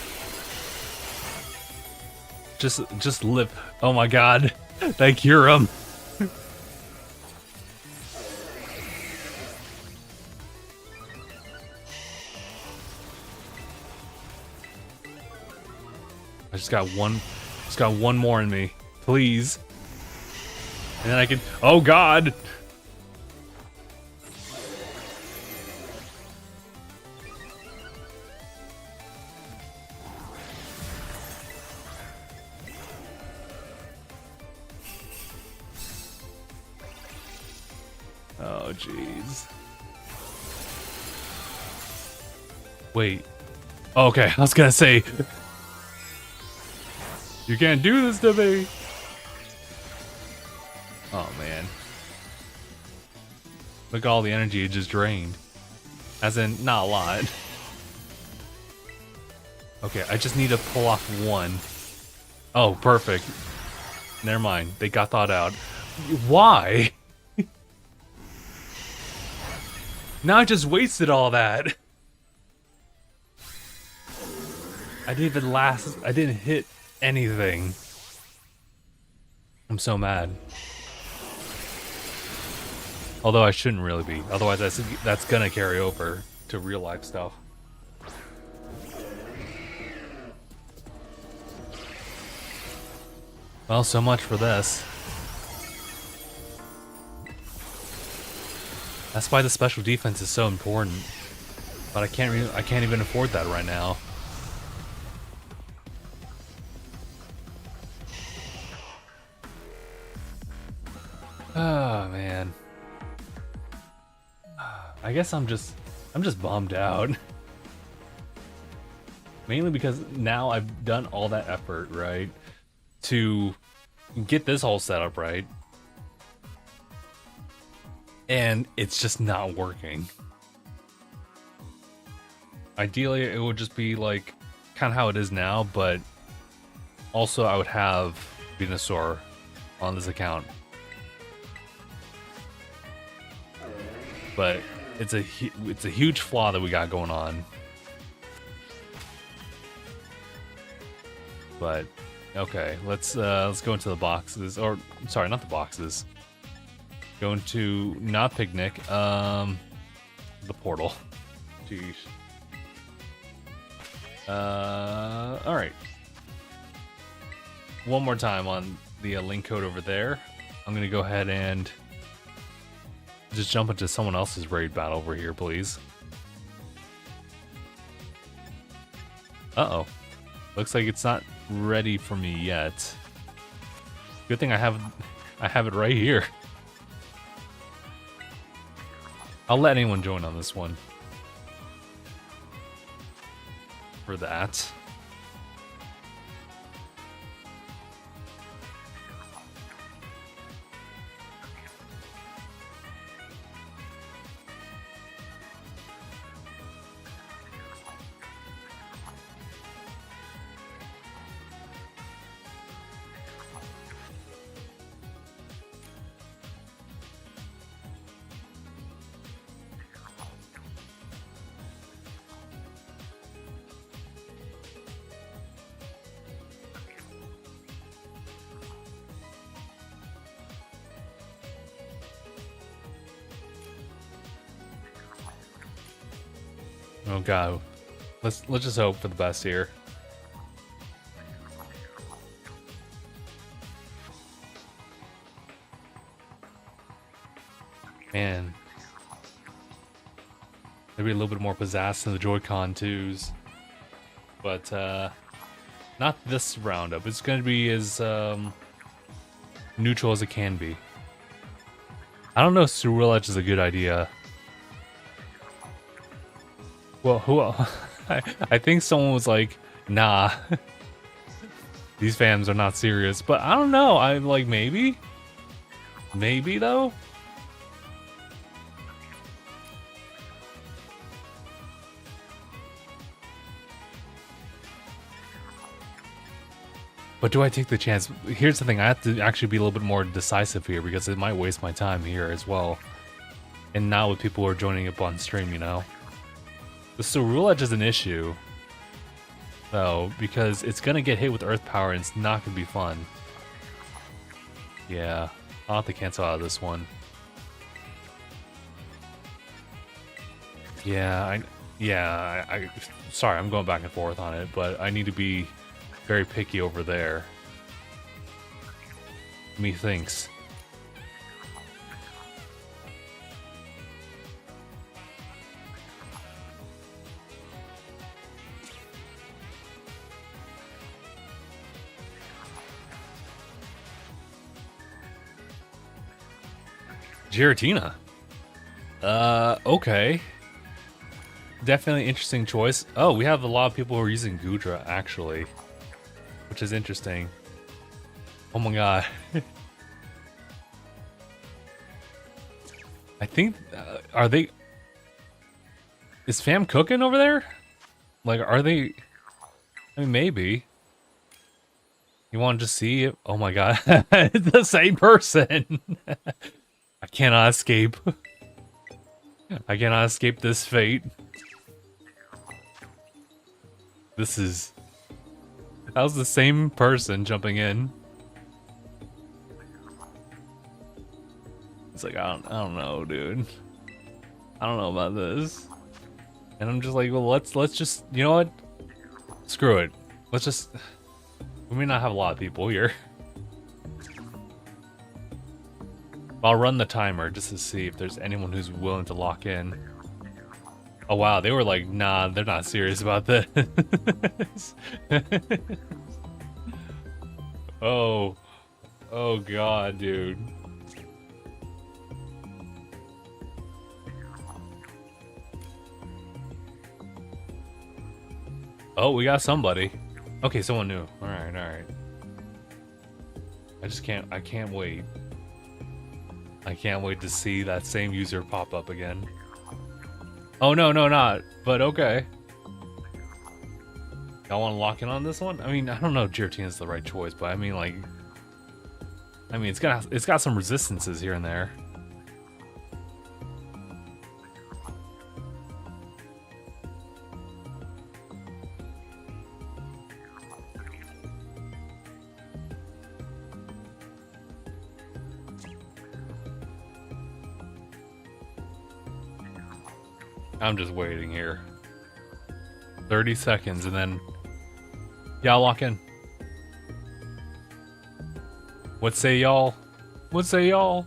Just lip. Oh my god. Thank Hiram. I just got one more in me. Please. And then I can... Oh god! Oh, jeez. Wait. Oh, okay, I was gonna say... You can't do this to me! Oh, man. Look at all the energy it just drained. As in, not a lot. Okay, I just need to pull off one. Oh, perfect. Never mind, they got thought out. Why? Now I just wasted all that. I didn't hit anything. I'm so mad. Although I shouldn't really be. Otherwise that's gonna carry over to real life stuff. Well, so much for this. That's why the special defense is so important. But I can't even afford that right now. Oh man. I guess I'm just bummed out. Mainly because now I've done all that effort, right? To get this whole setup right. And it's just not working. Ideally, it would just be like kind of how it is now, but also I would have Venusaur on this account. But it's a huge flaw that we got going on. But okay, let's go into the boxes, or sorry, not the boxes. Go into not picnic, the portal. Jeez. All right. One more time on the link code over there. I'm gonna go ahead and just jump into someone else's raid battle over here, please. Uh-oh. Looks like it's not ready for me yet. Good thing I have it right here. I'll let anyone join on this one. For that. Oh god. Let's just hope for the best here. Man. Maybe a little bit more pizzazz in the Joy-Con 2s. But, not this roundup. It's gonna be as, neutral as it can be. I don't know if Cerulean Edge is a good idea. Well, who I think someone was like, nah. These fans are not serious. But I don't know. I'm like, maybe? Maybe, though? But do I take the chance? Here's the thing, I have to actually be a little bit more decisive here because it might waste my time here as well. And not with people who are joining up on stream, you know? The Cerulean Edge is an issue, though, because it's gonna get hit with Earth Power and it's not gonna be fun. Yeah, I'll have to cancel out of this one. Yeah, sorry, I'm going back and forth on it, but I need to be very picky over there. Methinks. Giratina. Okay. Definitely interesting choice. Oh, we have a lot of people who are using Gudra, actually. Which is interesting. Oh my god. I think, are they... Is fam cooking over there? Like, are they... I mean, maybe. You want to just see it? Oh my god. It's the same person. I cannot escape. I cannot escape this fate. This is... That was the same person jumping in. It's like, I don't know, dude. I don't know about this. And I'm just like, well, let's just, you know what? Screw it. Let's just... We may not have a lot of people here. I'll run the timer just to see if there's anyone who's willing to lock in. Oh wow, they were like, nah, they're not serious about this. Oh god, dude. Oh, we got somebody. Okay, someone new. Alright. I can't wait. I can't wait to see that same user pop up again. Oh, no, not. But okay. Y'all want to lock in on this one? I mean, I don't know if Giratina is the right choice, but I mean, like... I mean, it's got some resistances here and there. I'm just waiting here. 30 seconds and then... Yeah, I'll lock in. What say y'all? What say y'all?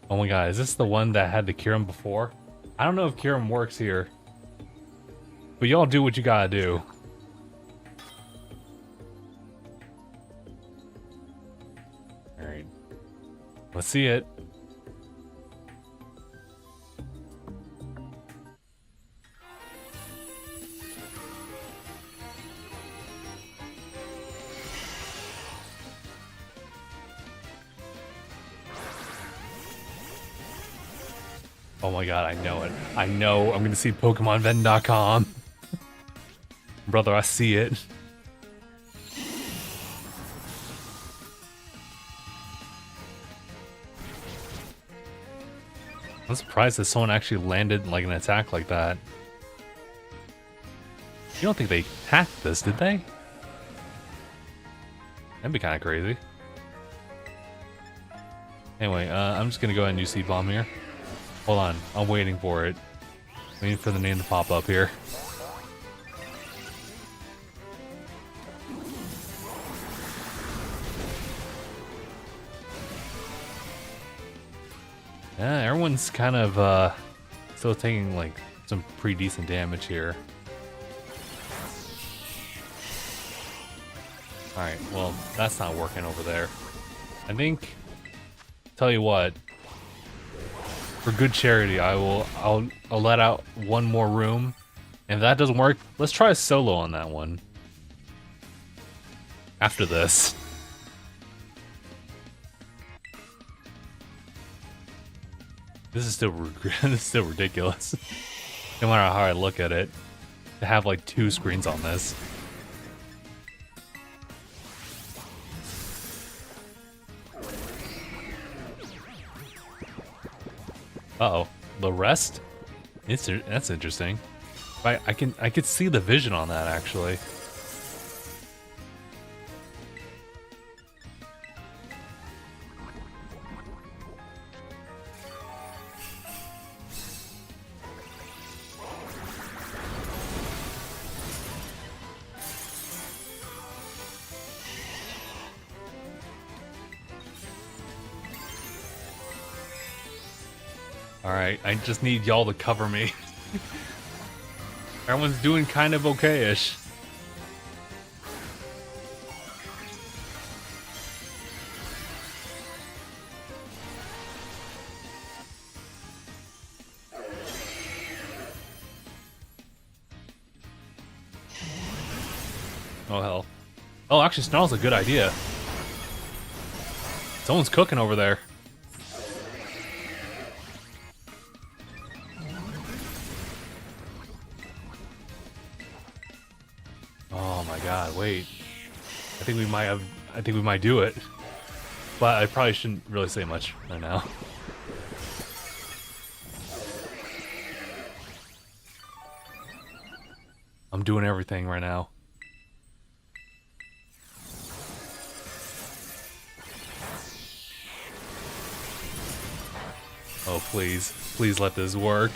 Oh my god, is this the one that had the Kyurem before? I don't know if Kyurem works here. But y'all do what you gotta do. Alright. Let's see it. Oh my god, I know it. I know I'm gonna see PokemonVen.com. Brother, I see it. I'm surprised that someone actually landed like an attack like that. You don't think they hacked this, did they? That'd be kind of crazy. Anyway, I'm just gonna go ahead and use Seed Bomb here. Hold on, I'm waiting for it. Waiting for the name to pop up here. Yeah, everyone's kind of still taking like some pretty decent damage here. Alright, well, that's not working over there. I think, tell you what, for good charity, I'll let out one more room. And if that doesn't work, let's try a solo on that one. After this. This is still ridiculous. No matter how I look at it, to have like 2 screens on this. Uh-oh, the rest? That's interesting. I could see the vision on that actually. Alright, I just need y'all to cover me. Everyone's doing kind of okay-ish. Oh hell. Oh, actually Snarl's a good idea. Someone's cooking over there. Oh my god, wait. I think we might do it. But I probably shouldn't really say much right now. I'm doing everything right now. Oh, please. Please let this work.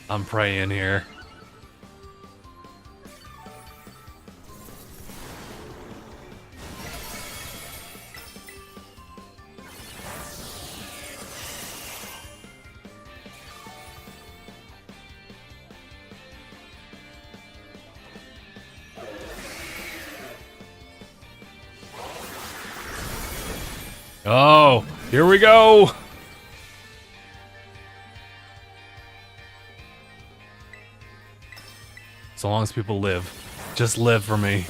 I'm praying here. Oh, here we go. So long as people live. Just live for me.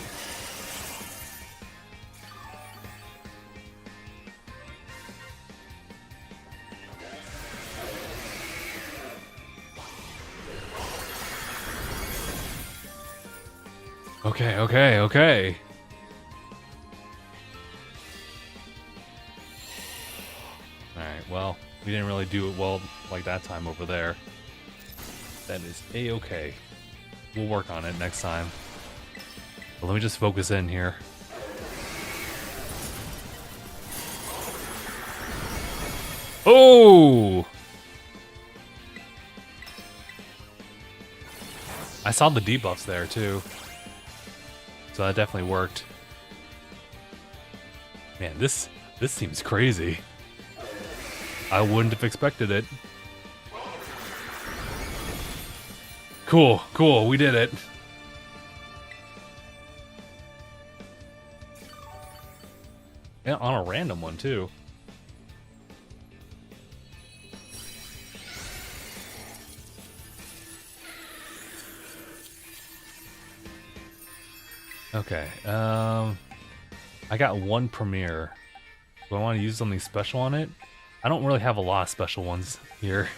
Okay, okay, okay. Alright, well, we didn't really do it well like that time over there. That is a-okay. We'll work on it next time. But let me just focus in here. Oh! I saw the debuffs there too. So that definitely worked. Man, this seems crazy. I wouldn't have expected it. Cool, cool, we did it. Yeah, on a random one too. Okay, I got one premiere. Do I want to use something special on it? I don't really have a lot of special ones here,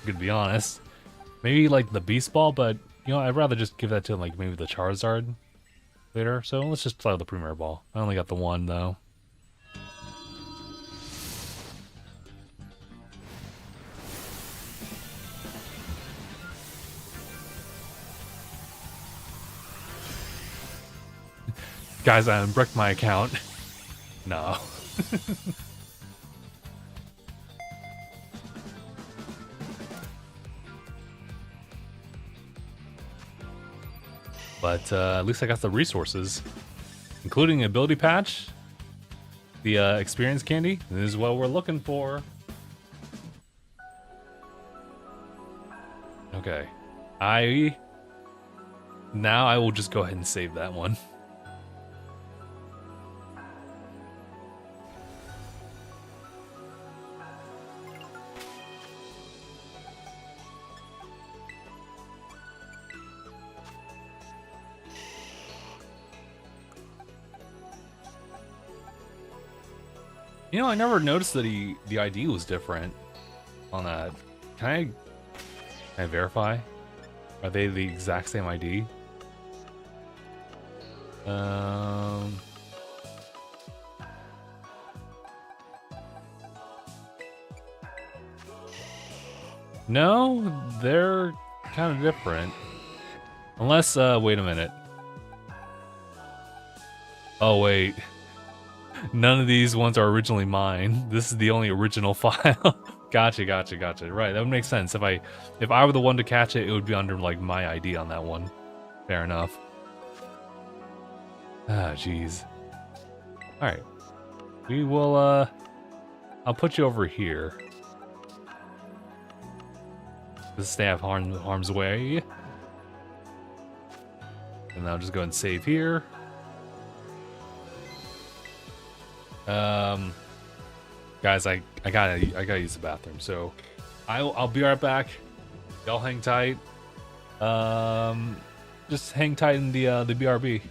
to be honest. Maybe like the Beast Ball, but you know, I'd rather just give that to like maybe the Charizard later. So let's just play the Premier Ball. I only got the one though. Guys, I unbricked my account. No. But at least I got the resources, including an ability patch. the experience candy. This is what we're looking for. Okay. Now I will just go ahead and save that one. You know, I never noticed that the ID was different on that. Can I verify? Are they the exact same ID? No, they're kind of different. Unless, wait a minute. Oh, wait. None of these ones are originally mine. This is the only original file. Gotcha. Right, that would make sense. If I were the one to catch it, it would be under, like, my ID on that one. Fair enough. Ah, jeez. Alright. We will, I'll put you over here. Just stay out of harm's way. And I'll just go and save here. Guys, I gotta use the bathroom, so I'll be right back. Y'all hang tight. Just hang tight in the BRB.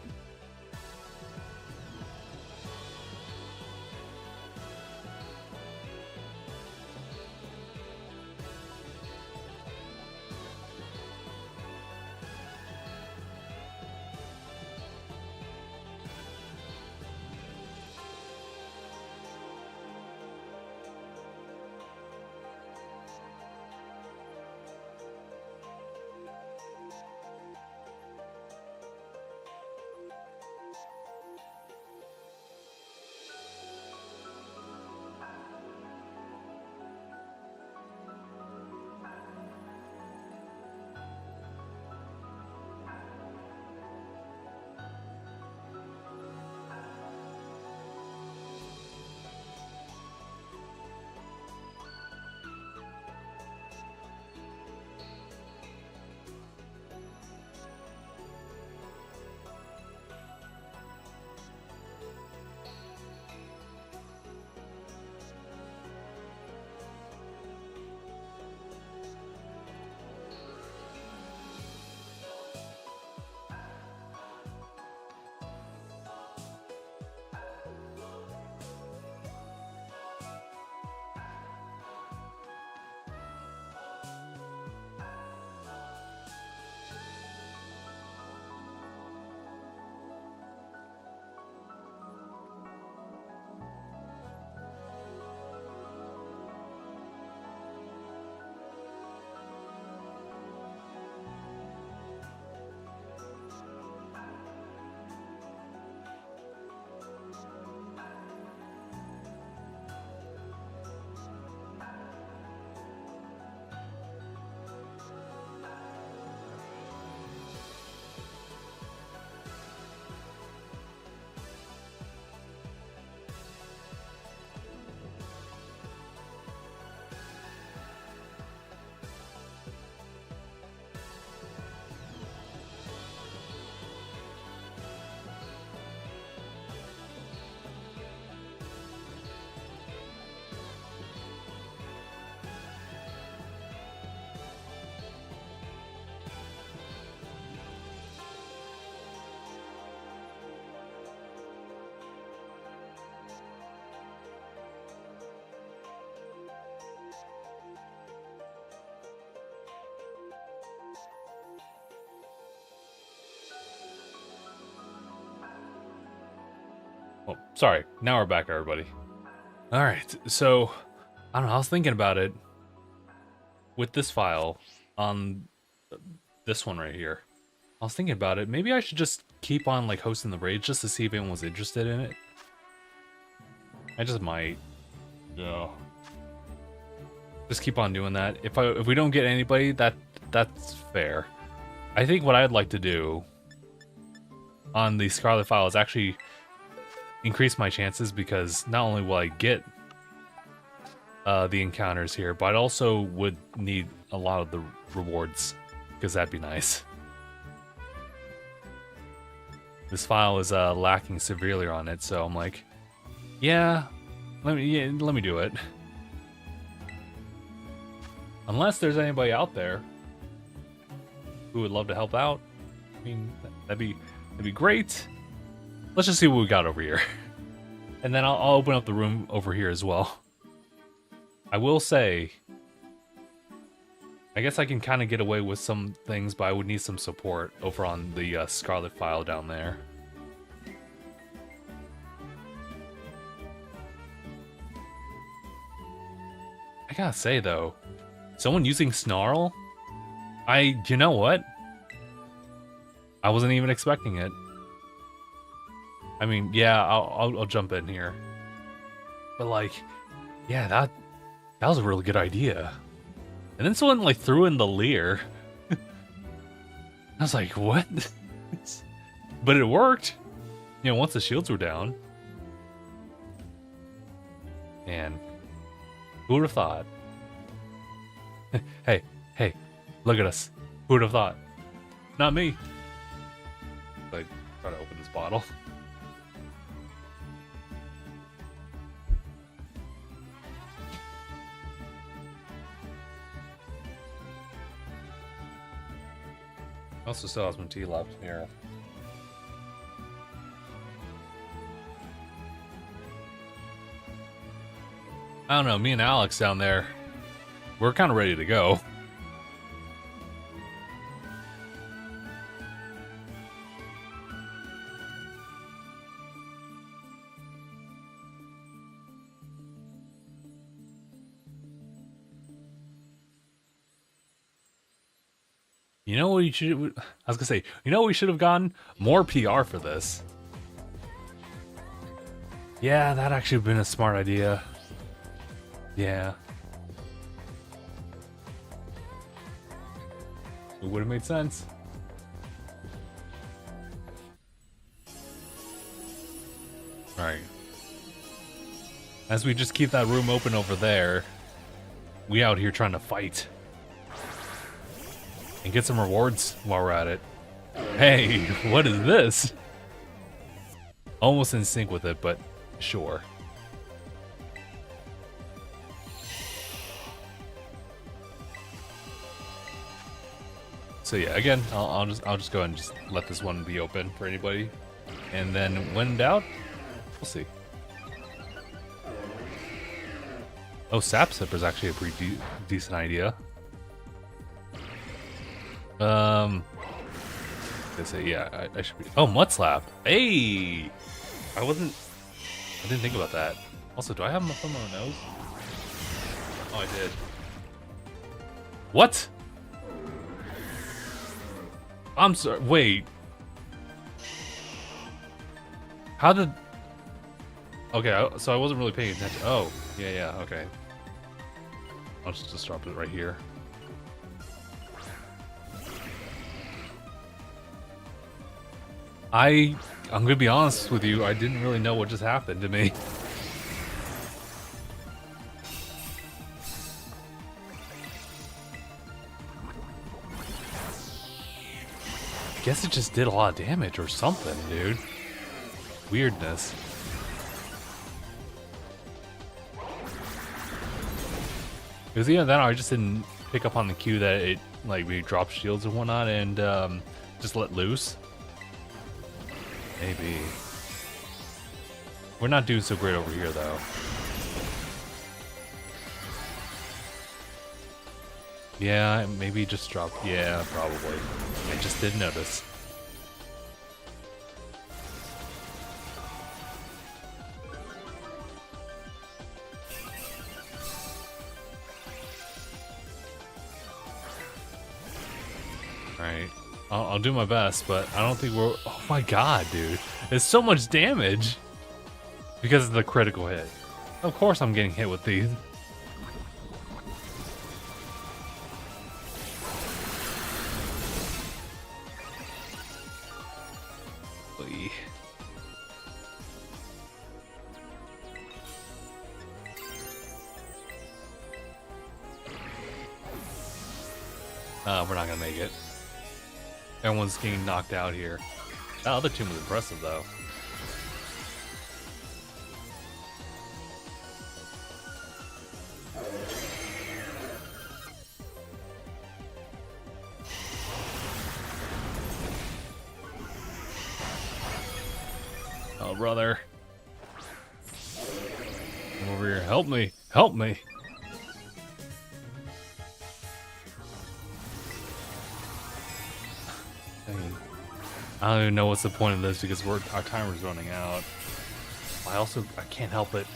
Oh, sorry. Now we're back, everybody. All right. So, I don't know. I was thinking about it with this file on this one right here. I was thinking about it. Maybe I should just keep on like hosting the raids just to see if anyone was interested in it. I just might. Yeah. Just keep on doing that. If we don't get anybody, that's fair. I think what I'd like to do on the Scarlet file is actually increase my chances because not only will I get the encounters here, but I also would need a lot of the rewards because that'd be nice. This file is lacking severely on it, so I'm like, yeah, let me do it. Unless there's anybody out there who would love to help out. I mean, that'd be great. Let's just see what we got over here. And then I'll open up the room over here as well. I will say, I guess I can kind of get away with some things, but I would need some support over on the Scarlet file down there. I gotta say though, someone using Snarl? You know what? I wasn't even expecting it. I mean, yeah, I'll jump in here. But like, yeah, that was a really good idea. And then someone like threw in the Leer. I was like, what? But it worked. You know, once the shields were down. Man, who would have thought? Hey, look at us. Who would have thought? Not me. I try to open this bottle. Also still has some tea left here. I don't know, me and Alex down there, we're kind of ready to go. You know what you should... I was gonna say, you know what we should have gotten? More PR for this. Yeah, that actually would have been a smart idea. Yeah. It would have made sense. Alright. As we just keep that room open over there, we out here trying to fight. And get some rewards while we're at it. Hey, what is this? Almost in sync with it, but sure. So yeah, again, I'll just go ahead and just let this one be open for anybody, and then when in doubt, we'll see. Oh, Sap Sipper is actually a pretty decent idea. I say yeah, I should be. Oh, Mud Slap. Hey, I didn't think about that. Also, do I have something on my nose? Oh, I did. What? I'm sorry. Wait. How did? Okay, so I wasn't really paying attention. Oh, yeah. Okay. I'll just drop it right here. I'm gonna be honest with you, I didn't really know what just happened to me. I guess it just did a lot of damage or something, dude. Weirdness. Because either that or I just didn't pick up on the cue that it, like, we dropped shields and whatnot and just let loose. Maybe. We're not doing so great over here, though. Yeah, maybe just dropped. Yeah, probably. I just didn't notice. Alright. I'll do my best, but I don't think we're... Oh my god, dude. There's so much damage! Because of the critical hit. Of course I'm getting hit with these. We're not gonna make it. Everyone's getting knocked out here. That other team was impressive, though. Oh, brother. Come over here. Help me. Help me. Dang. I don't even know what's the point of this because our timer's running out. I can't help it.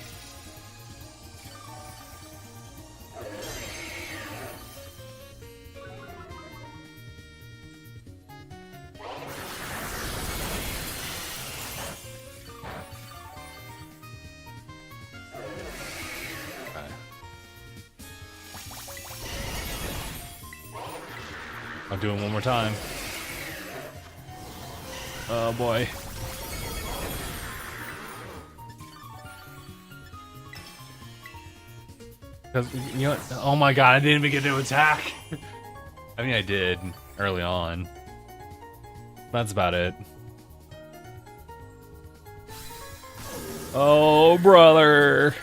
I'll do it one more time. Oh boy. Because, you know what? Oh my god, I didn't even get to attack. I mean, I did early on. That's about it. Oh, brother.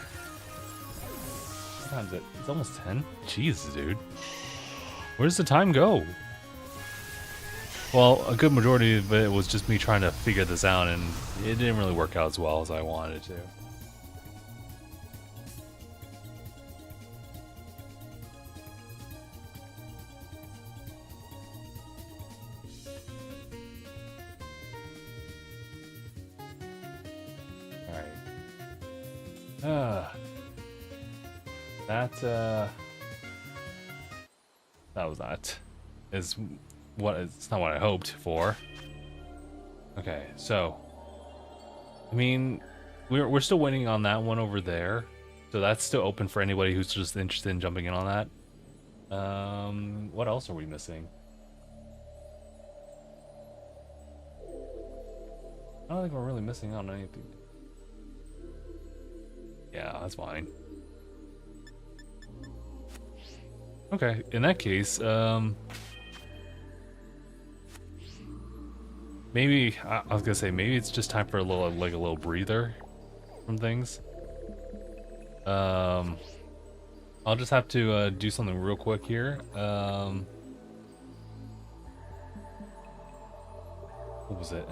What time is it? It's almost 10? Jesus, dude. Where does the time go? Well, a good majority of it was just me trying to figure this out, and it didn't really work out as well as I wanted it to. Alright. That was not. It's not what I hoped for. Okay, so I mean, we're still waiting on that one over there, so that's still open for anybody who's just interested in jumping in on that. What else are we missing? I don't think we're really missing on anything. Yeah, that's fine. Okay, in that case, maybe I was gonna say maybe it's just time for a little breather from things. I'll just have to do something real quick here. What was it?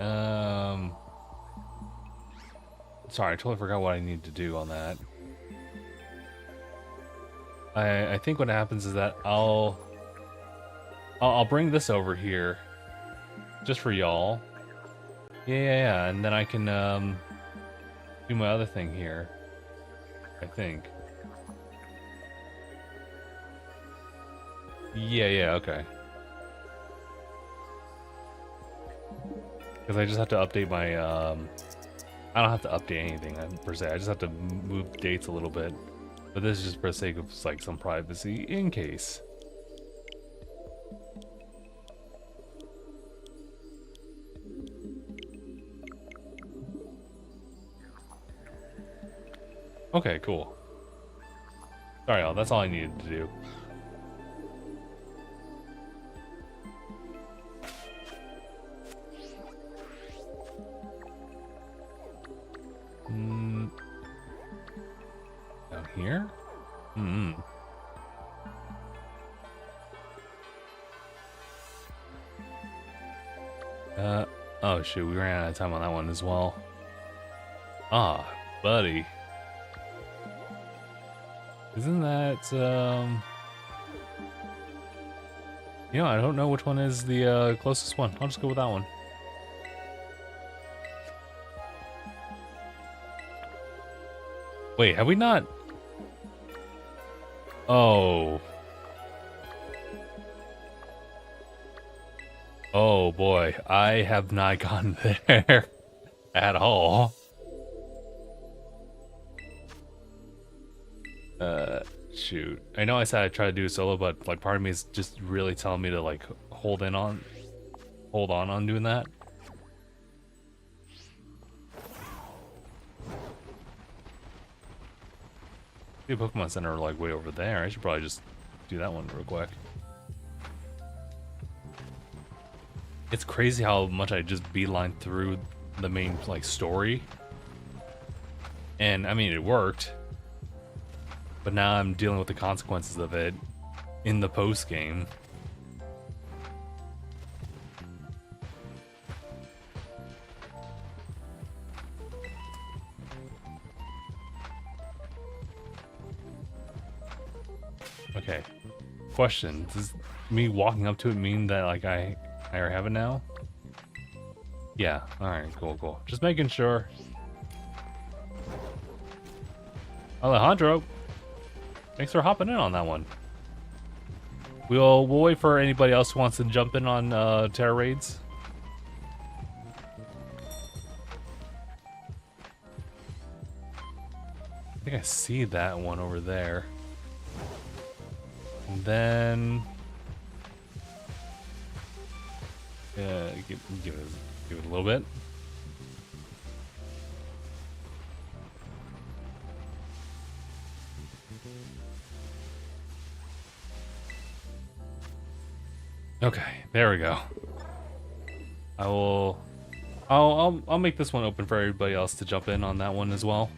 Sorry, I totally forgot what I need to do on that. I think what happens is that I'll bring this over here just for y'all. Yeah, and then I can do my other thing here, I think. Yeah, okay. Because I just have to update my I don't have to update anything per se. I just have to move dates a little bit. But this is just for the sake of like some privacy in case. Okay, cool. Sorry, y'all. That's all I needed to do. Down here? Oh shoot, we ran out of time on that one as well. Ah, buddy. Isn't that, you know, I don't know which one is the closest one. I'll just go with that one. Wait, have we not? Oh. Oh boy, I have not gone there at all. Shoot. I know I said I'd try to do a solo, but like part of me is just really telling me to like hold on doing that. The Pokemon Center like way over there. I should probably just do that one real quick. It's crazy how much I just beeline through the main like story. And I mean, it worked. But now I'm dealing with the consequences of it in the post game. Okay. Question. Does me walking up to it mean that like I already have it now? Yeah. Alright, cool. Just making sure. Alejandro, thanks for hopping in on that one. We'll wait for anybody else who wants to jump in on Tera raids. I think I see that one over there. And then give it a little bit. Okay, there we go. I'll make this one open for everybody else to jump in on that one as well.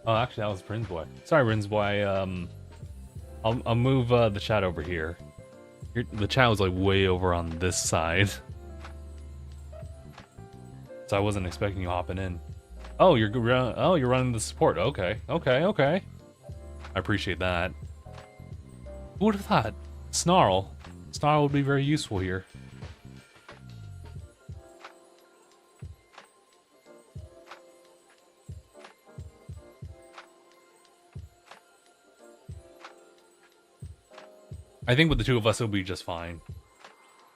Oh, actually, that was Brinsboy. Sorry, Brinsboy. I'll move the chat over here. The chat was like way over on this side, so I wasn't expecting you hopping in. Oh, you're running the support. Okay. I appreciate that. Who would have thought? Snarl would be very useful here. I think with the two of us, it'll be just fine,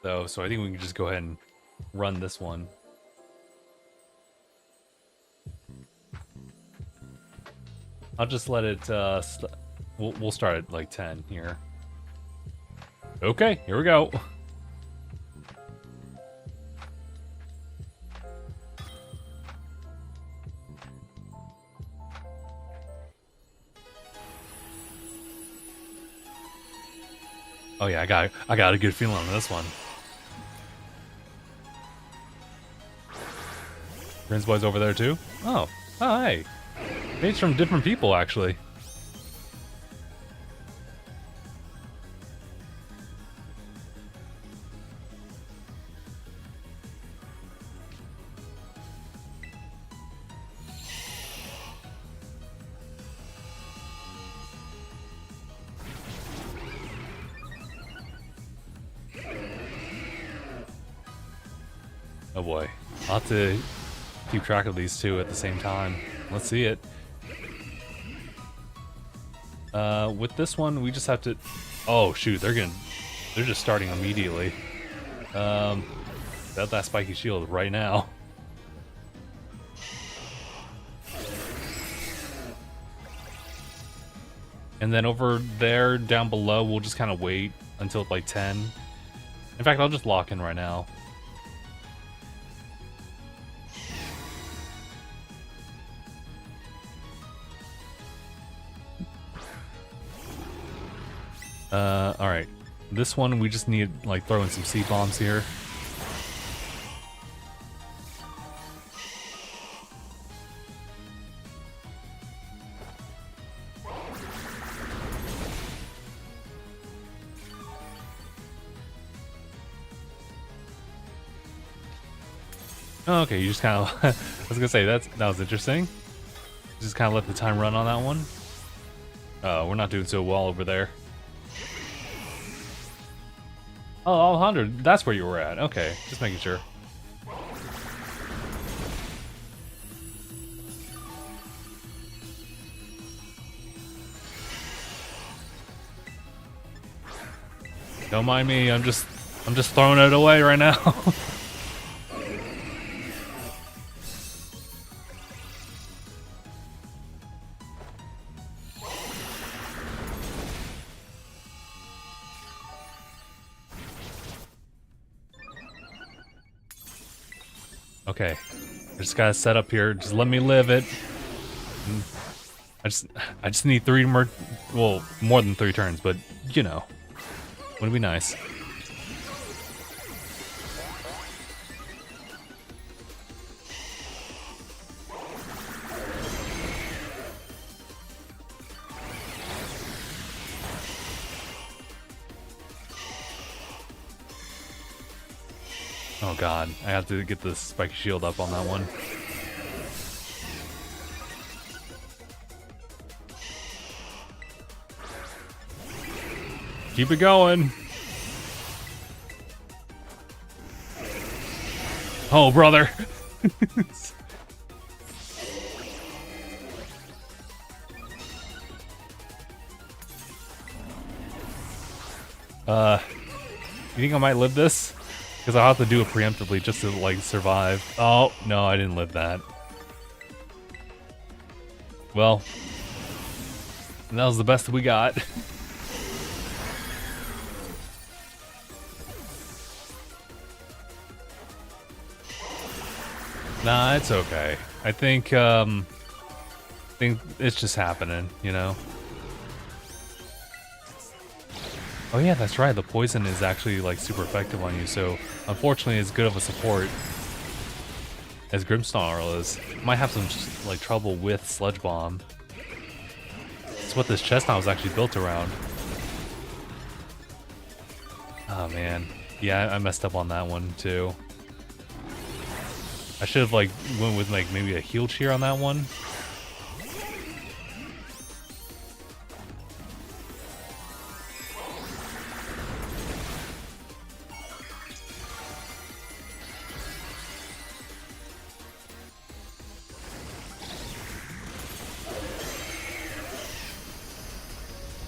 though. So I think we can just go ahead and run this one. I'll just let it. We'll start at like 10 here. Okay, here we go. Oh yeah, I got a good feeling on this one. Brinsboy's over there too? Oh, hi. It's from different people actually. Oh boy, I'll have to keep track of these two at the same time. Let's see it. With this one, we just have to. Oh shoot, they're just starting immediately. That spiky shield right now. And then over there, down below, we'll just kind of wait until like 10. In fact, I'll just lock in right now. Alright. This one, we just need, like, throw in some seed bombs here. Oh, okay, you just kind of... I was gonna say, that was interesting. Just kind of let the time run on that one. We're not doing so well over there. Oh, Alejandro, that's where you were at. Okay, just making sure. Don't mind me. I'm just throwing it away right now. Okay. I just gotta set up here. Just let me live it. I just need 3 more, well, more than 3 turns, but you know, would be nice. Oh god, I have to get the spiky shield up on that one. Keep it going. Oh, brother. You think I might live this? Because I'll have to do it preemptively just to, like, survive. Oh, no, I didn't live that. Well, that was the best we got. Nah, it's okay. I think it's just happening, you know? Oh yeah, that's right, the poison is actually, like, super effective on you, so unfortunately as good of a support as Grimmsnarl is. Might have some, like, trouble with Sludge Bomb. It's what this chestnut was actually built around. Oh man. Yeah, I messed up on that one, too. I should have, like, went with, like, maybe a heal cheer on that one.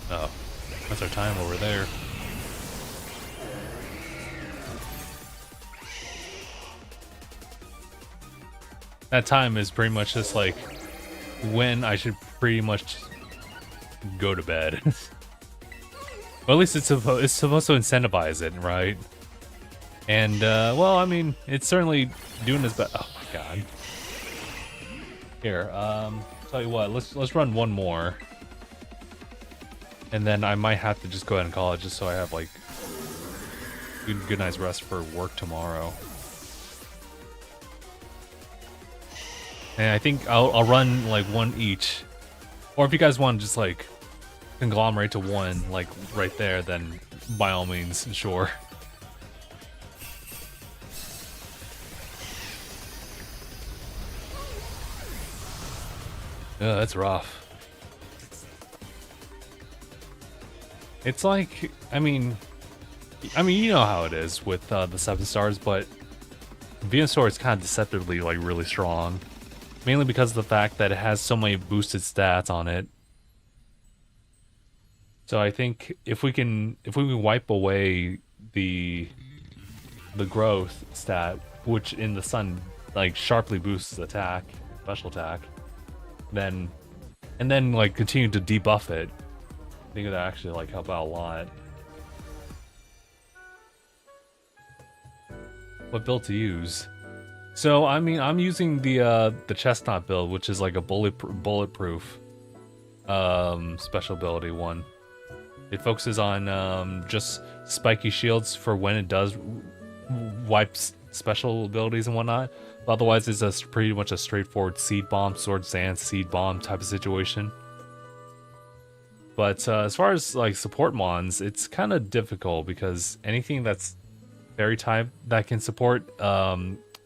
Oh, that's our time over there. That time is pretty much just like when I should pretty much go to bed. Well, at least it's supposed to incentivize it, right? And well, I mean, it's certainly doing its best. Oh my god. Here, tell you what, let's run one more. And then I might have to just go ahead and call it just so I have like good night's rest for work tomorrow. And I think I'll run like one each. Or if you guys want to just like conglomerate to one, like right there, then by all means, sure. Yeah, that's rough. It's like, I mean, you know how it is with the 7 stars, but Venusaur is kind of deceptively like really strong. Mainly because of the fact that it has so many boosted stats on it. So I think if we can wipe away the growth stat, which in the sun like sharply boosts attack, special attack, then like continue to debuff it, I think that actually like help out a lot. What build to use? So I mean, I'm using the chestnut build, which is like a bulletproof special ability one. It focuses on just spiky shields for when it does wipe special abilities and whatnot. But otherwise, it's pretty much a straightforward seed bomb, sword sand, seed bomb type of situation. But as far as like support mons, it's kind of difficult because anything that's fairy type that can support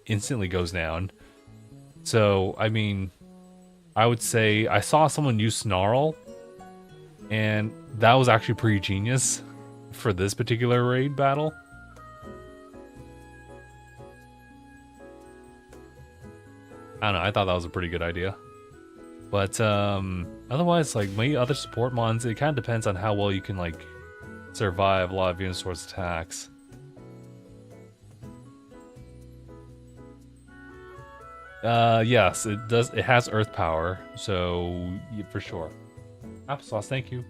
instantly goes down. So I mean, I would say I saw someone use Snarl, and that was actually pretty genius for this particular raid battle. I don't know, I thought that was a pretty good idea. But otherwise, like my other support mons, it kind of depends on how well you can like survive a lot of Venusaur's attacks. Yes, it does. It has earth power, so yeah, for sure. Applesauce, thank you.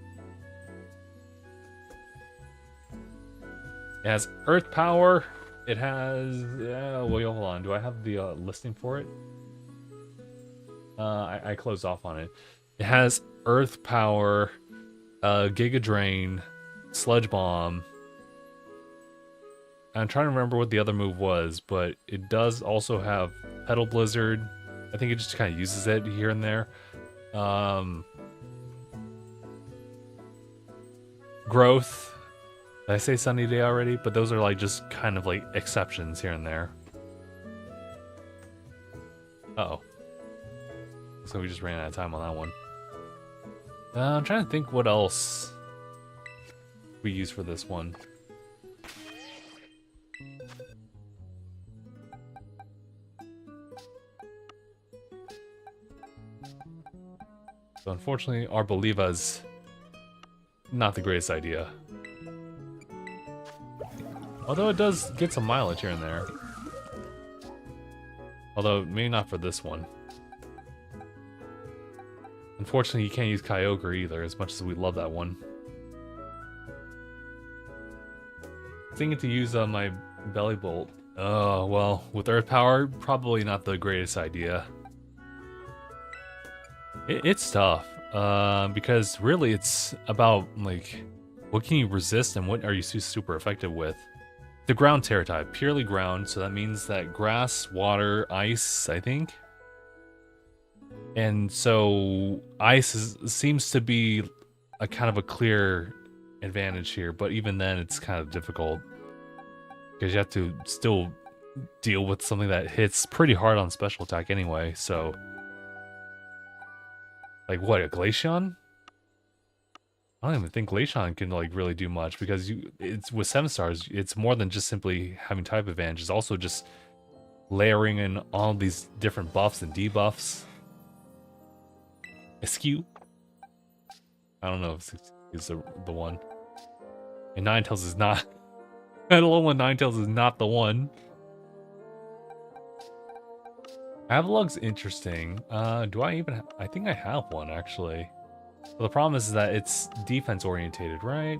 It has earth power, It has. Wait, hold on. Do I have the listing for it? I closed off on it. It has Earth Power, Giga Drain, Sludge Bomb. I'm trying to remember what the other move was, but it does also have Petal Blizzard. I think it just kind of uses it here and there. Growth. Did I say Sunny Day already? But those are like just kind of like exceptions here and there. Uh-oh. So we just ran out of time on that one. I'm trying to think what else we use for this one. So unfortunately, Arboliva's not the greatest idea. Although it does get some mileage here and there. Although, maybe not for this one. Unfortunately, you can't use Kyogre either, as much as we love that one. Thinking to use my Belly Bolt. Oh, well, with Earth Power, probably not the greatest idea. It's tough, because really it's about, like, what can you resist and what are you super effective with? The ground Tera type, purely ground, so that means that grass, water, ice, I think. And so ice seems to be a kind of a clear advantage here, but even then it's kind of difficult. Because you have to still deal with something that hits pretty hard on special attack anyway, so... Like what, a Glaceon? I don't even think Glaceon can like really do much because it's with 7 stars, it's more than just simply having type advantage. It's also just layering in all these different buffs and debuffs. Askew? I don't know if it's the one. And Ninetales is not. Metal One Ninetales is not the one. Avalug's interesting. Do I even I think I have one, actually. Well, the problem is that it's defense orientated, right?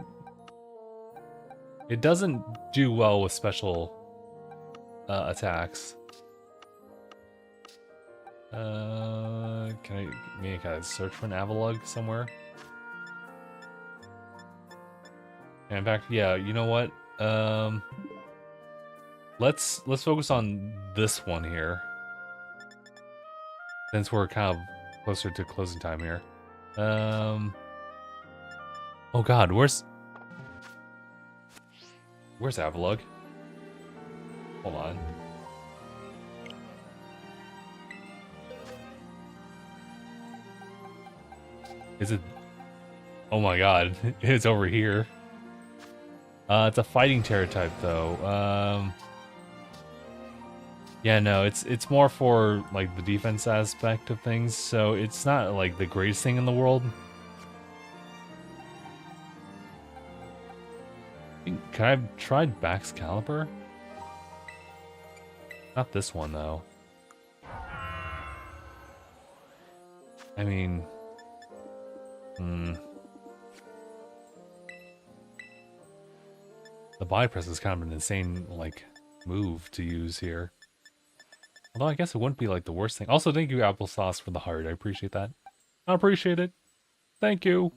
It doesn't do well with special attacks. Can I search for an Avalug somewhere? And in fact, yeah, you know what? Let's focus on this one here. Since we're kind of closer to closing time here. Oh god, where's Avalug? Hold on. Is it? Oh my god, it's over here. It's a fighting Tera type though. Yeah, no, it's more for like the defense aspect of things, so it's not like the greatest thing in the world. Can I have tried Baxcalibur? Not this one though. I mean, the body press is kind of an insane like move to use here. Although I guess it wouldn't be like the worst thing. Also, thank you, Applesauce, for the heart. I appreciate that. I appreciate it. Thank you.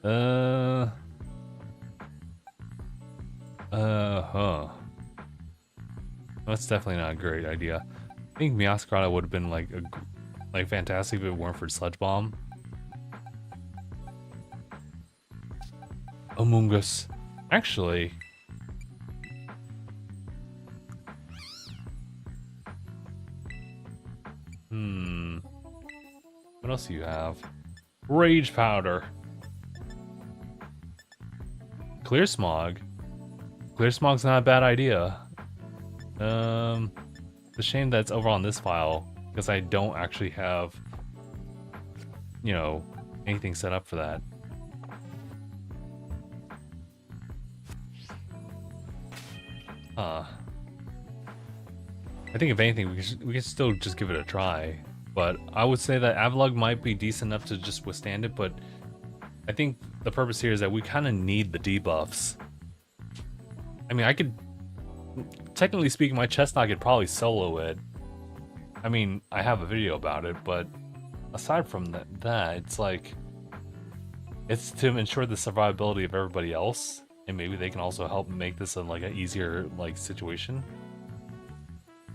Huh. That's definitely not a great idea. I think Meowscarada would have been like fantastic if it weren't for Sludge Bomb. Amoonguss. Actually. What else do you have? Rage Powder. Clear Smog. Clear Smog's not a bad idea. It's a shame that it's over on this file because I don't actually have, you know, anything set up for that. I think if anything, we can still just give it a try. But I would say that Avalug might be decent enough to just withstand it, but I think the purpose here is that we kind of need the debuffs. I mean, I could, technically speaking, my Chestnut could probably solo it. I mean, I have a video about it, but aside from that, it's like, it's to ensure the survivability of everybody else, and maybe they can also help make this like an easier like situation.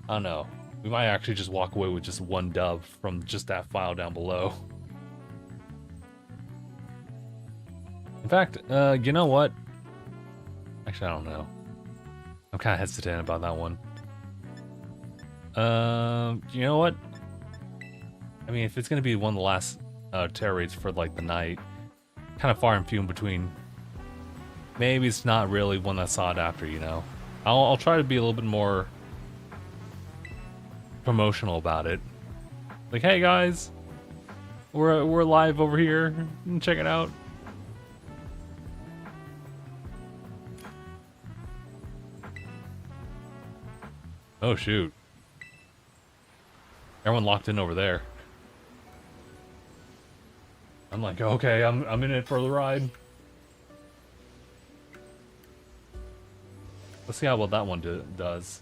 I don't know. We might actually just walk away with just one dub from just that file down below. In fact, you know what? Actually, I don't know. I'm kind of hesitant about that one. You know what? I mean, if it's gonna be one of the last Tera raids for like the night, kind of far and few in between. Maybe it's not really one that's sought after, you know. I'll try to be a little bit more promotional about it. Like, hey guys, we're live over here. Check it out. Oh shoot! Everyone locked in over there. I'm like, okay, I'm in it for the ride. Let's see how well that one does.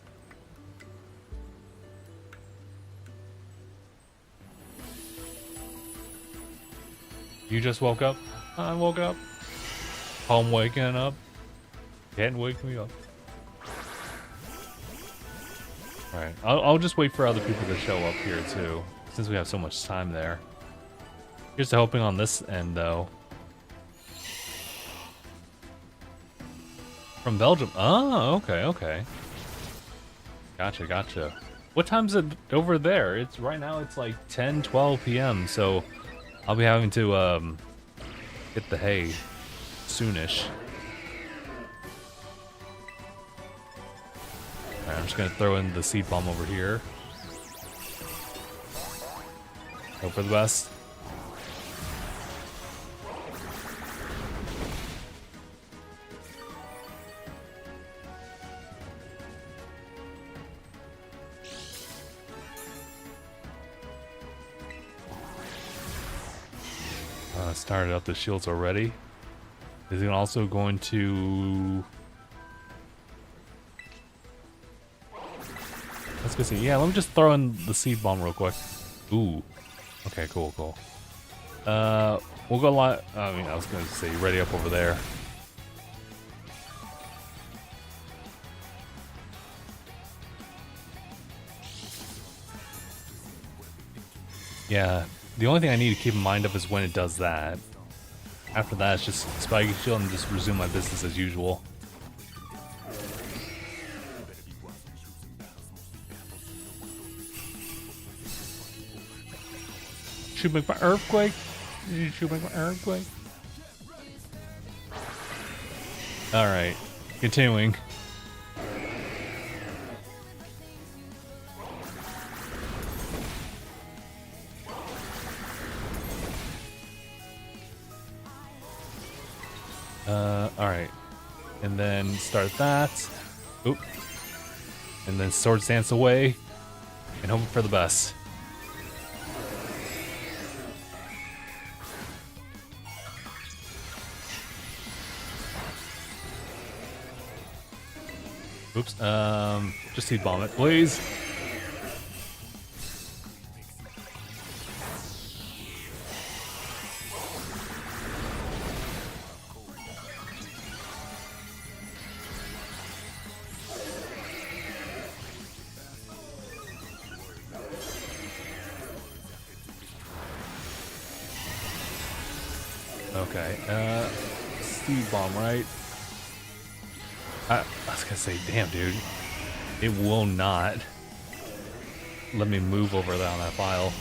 You just woke up? I woke up. I'm waking up. Can't wake me up. Alright, I'll just wait for other people to show up here too, since we have so much time there. Here's the hoping on this end though. From Belgium. Oh, okay. Gotcha. What time is it over there? It's right now it's like 10-12 p.m. So I'll be having to get the hay soonish. Alright, I'm just gonna throw in the seed bomb over here. Hope for the best. Started up the shields already. Is he also going to... Let's go see. Yeah, let me just throw in the seed bomb real quick. Ooh. Okay, cool. We'll go live. I mean, I was going to say ready up over there. Yeah. The only thing I need to keep in mind of is when it does that. After that, it's just Spiky Shield and just resume my business as usual. Should make my earthquake. Should make my earthquake. All right, continuing. Alright. And then start that. Oop. And then Swords Dance away. And hope for the best. Oops. Just seed bomb it, please. Okay, seed bomb, right? I was gonna say, damn, dude. It will not let me move over there on that file.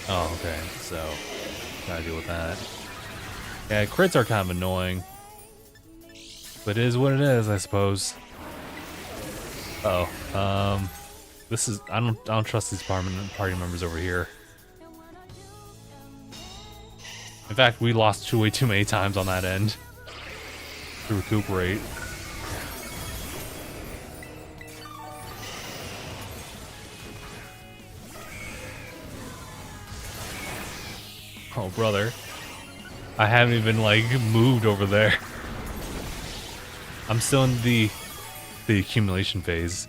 Oh, okay, so gotta deal with that. Yeah, crits are kind of annoying. But it is what it is, I suppose. Uh-oh. This is I don't trust these party members over here. In fact, we lost way too many times on that end to recuperate. Oh, brother. I haven't even, like, moved over there. I'm still in the accumulation phase.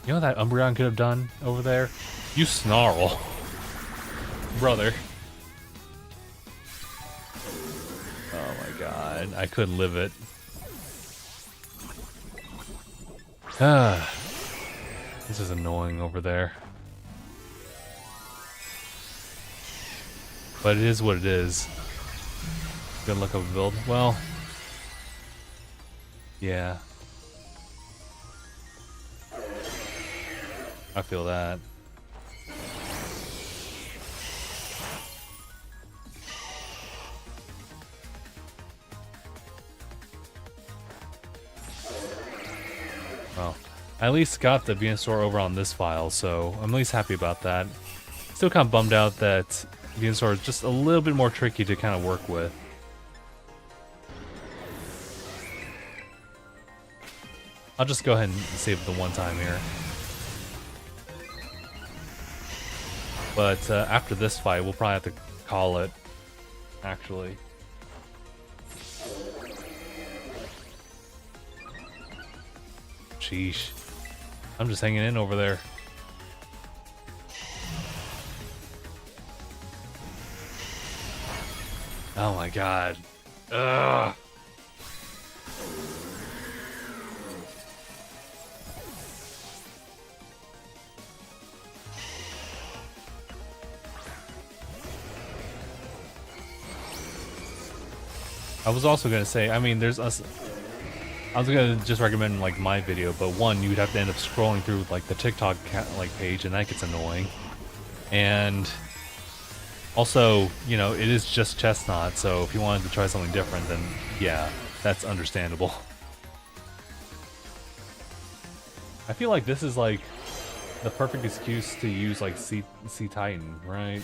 You know what that Umbreon could have done over there? You snarl. Brother. Oh my god, I couldn't live it. This is annoying over there. But it is what it is. Good luck of a build. Well, yeah. I feel that. Well, I at least got the Venusaur over on this file, so I'm at least happy about that. Still kind of bummed out that Venusaur is just a little bit more tricky to kind of work with. I'll just go ahead and save it the one time here. But after this fight, we'll probably have to call it, actually. Sheesh. I'm just hanging in over there. Oh my god. Ugh. I was also gonna say, I mean, there's us. I was gonna just recommend like my video, but one, you'd have to end up scrolling through like the TikTok like page, and that gets annoying. And also, you know, it is just Chestnut, so if you wanted to try something different, then yeah, that's understandable. I feel like this is like the perfect excuse to use like Sea Titan, right?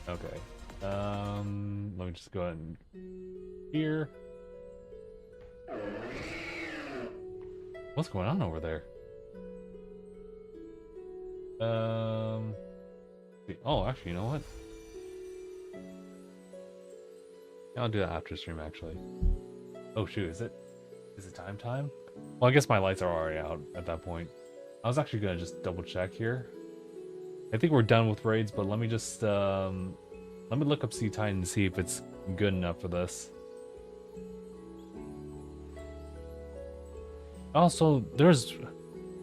Okay. Let me just go ahead and here. What's going on over there? Oh, actually, you know what? I'll do that after stream, actually. Oh shoot, is it time? Well, I guess my lights are already out at that point. I was actually gonna just double check here. I think we're done with raids, but let me just let me look up Sea Titan and see if it's good enough for this. Also,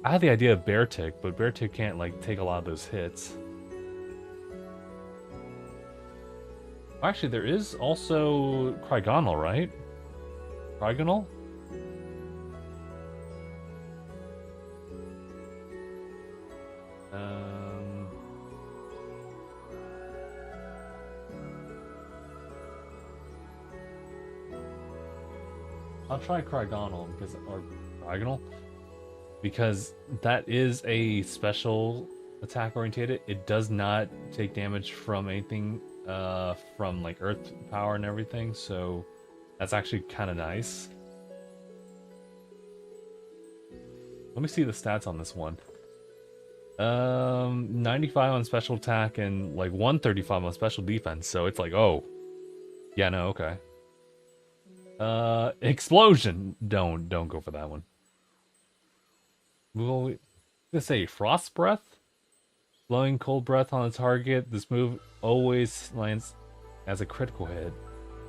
I had the idea of Beartic, but Beartic can't like take a lot of those hits. Actually, there is also Cryogonal, right? Cryogonal? I'll try Cryogonal because that is a special attack oriented. It does not take damage from anything from like earth power and everything, so that's actually kind of nice. Let me see the stats on this one. 95 on special attack and like 135 on special defense, so it's like, oh yeah, no, okay. Explosion. Don't go for that one. We'll say Frost Breath. Blowing cold breath on a target. This move always lands as a critical hit.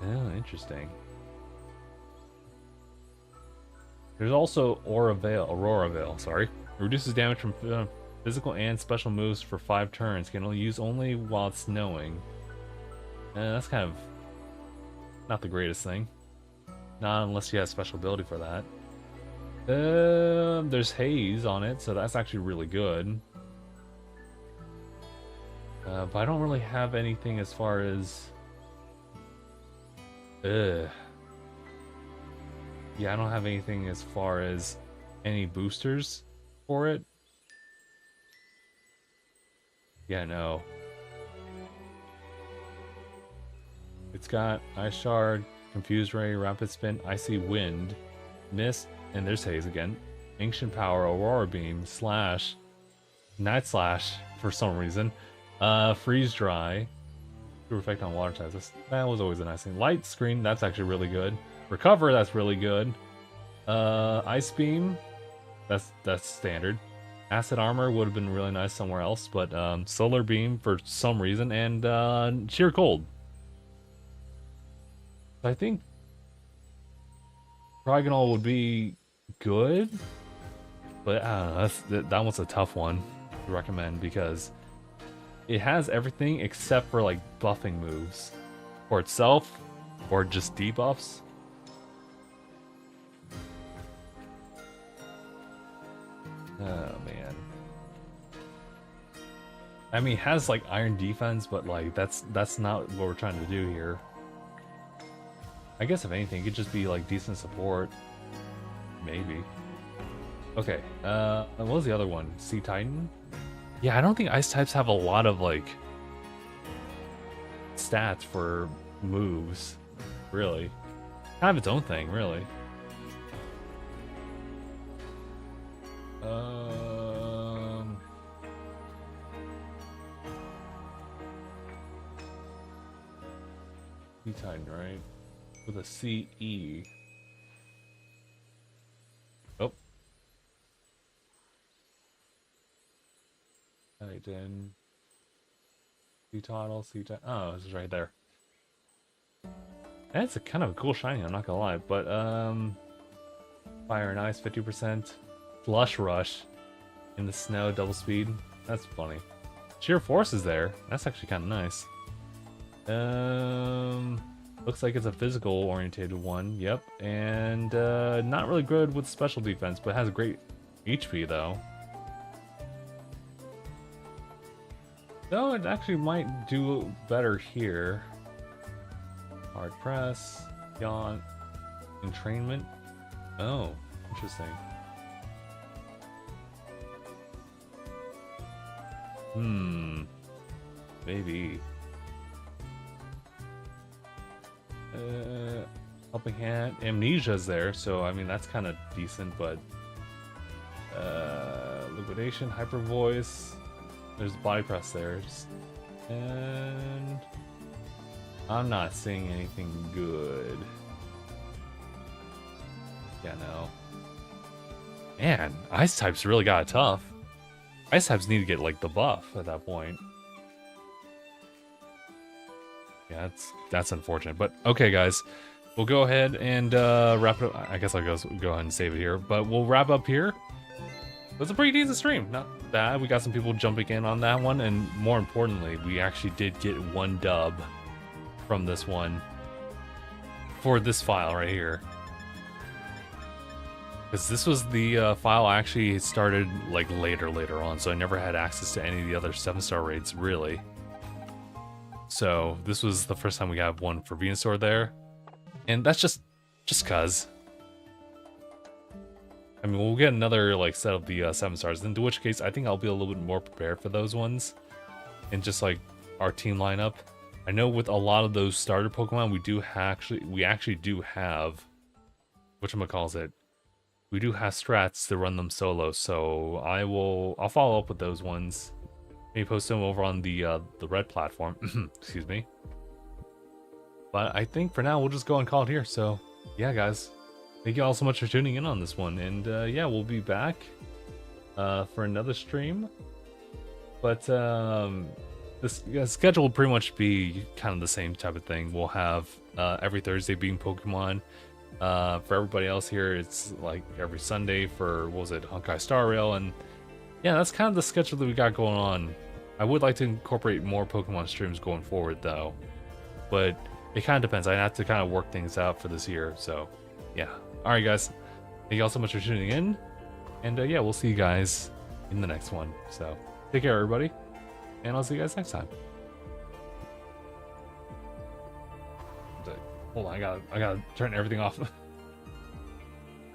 Oh, interesting. There's also Aurora Veil, sorry. Reduces damage from physical and special moves for 5 turns. Can only use only while it's snowing. That's kind of not the greatest thing. Not unless you have special ability for that. There's haze on it, so that's actually really good. But I don't really have anything as far as... Yeah, I don't have anything as far as any boosters. for it. Yeah, no. It's got Ice Shard, Confused Ray, Rapid Spin, Icy Wind, Mist, and there's Haze again. Ancient Power, Aurora Beam, Slash, Night Slash for some reason. Freeze Dry, True Effect on Water types. That was always a nice thing. Light Screen, that's actually really good. Recover, that's really good. Ice Beam, that's standard. Acid Armor would have been really nice somewhere else, but Solar Beam for some reason, and Sheer Cold. I think Trigonal would be good, but I don't know, that one's a tough one to recommend because it has everything except for like buffing moves for itself or just debuffs. Oh man. I mean, it has like Iron Defense, but like that's not what we're trying to do here. I guess if anything, it could just be like decent support. Maybe. Okay, what was the other one? Sea Titan? Yeah, I don't think ice types have a lot of like stats for moves, really. Kind of its own thing, really. Sea Titan, right? With a CE. Oh. Titan. Sea Turtle, Sea Titan. Oh, this is right there. That's a kind of a cool shiny, I'm not gonna lie. But, Fire and Ice, 50%. Slush Rush in the snow, double speed. That's funny. Sheer Force is there. That's actually kind of nice. Looks like it's a physical oriented one. Yep. And not really good with special defense, but has great HP though. Though it actually might do better here. Hard Press, Yawn, Entrainment. Oh, interesting. Maybe. Helping Hand. Amnesia's there, so I mean that's kind of decent, but Liquidation, Hyper Voice. There's Body Press there. And I'm not seeing anything good. Yeah, no. Man, Ice types really got it tough. Ice types need to get like the buff at that point. Yeah, that's unfortunate. But okay, guys, we'll go ahead and wrap it up. I guess I'll go ahead and save it here. But we'll wrap up here. It was a pretty decent stream. Not bad. We got some people jumping in on that one. And more importantly, we actually did get one dub from this one for this file right here. Because this was the file I actually started like later on. So I never had access to any of the other 7-star raids, really. So this was the first time we got one for Venusaur there, and that's just cause. I mean, we'll get another like set of the 7 stars, in which case I think I'll be a little bit more prepared for those ones, and just like our team lineup. I know with a lot of those starter Pokemon, we actually do have, whatchamacallit, we do have strats to run them solo. So I'll follow up with those ones. Maybe post them over on the red platform. Excuse me. But I think for now we'll just go and call it here. So yeah, guys, thank you all so much for tuning in on this one, and yeah, we'll be back for another stream. But this schedule will pretty much be kind of the same type of thing. We'll have every Thursday being Pokemon. For everybody else here, it's like every Sunday for, what was it, Honkai Star Rail, and yeah, that's kind of the schedule that we got going on. I would like to incorporate more Pokemon streams going forward, though. But it kind of depends. I have to kind of work things out for this year. So, yeah. Alright, guys. Thank you all so much for tuning in. And, yeah, we'll see you guys in the next one. So, take care, everybody. And I'll see you guys next time. Hold on. I gotta turn everything off.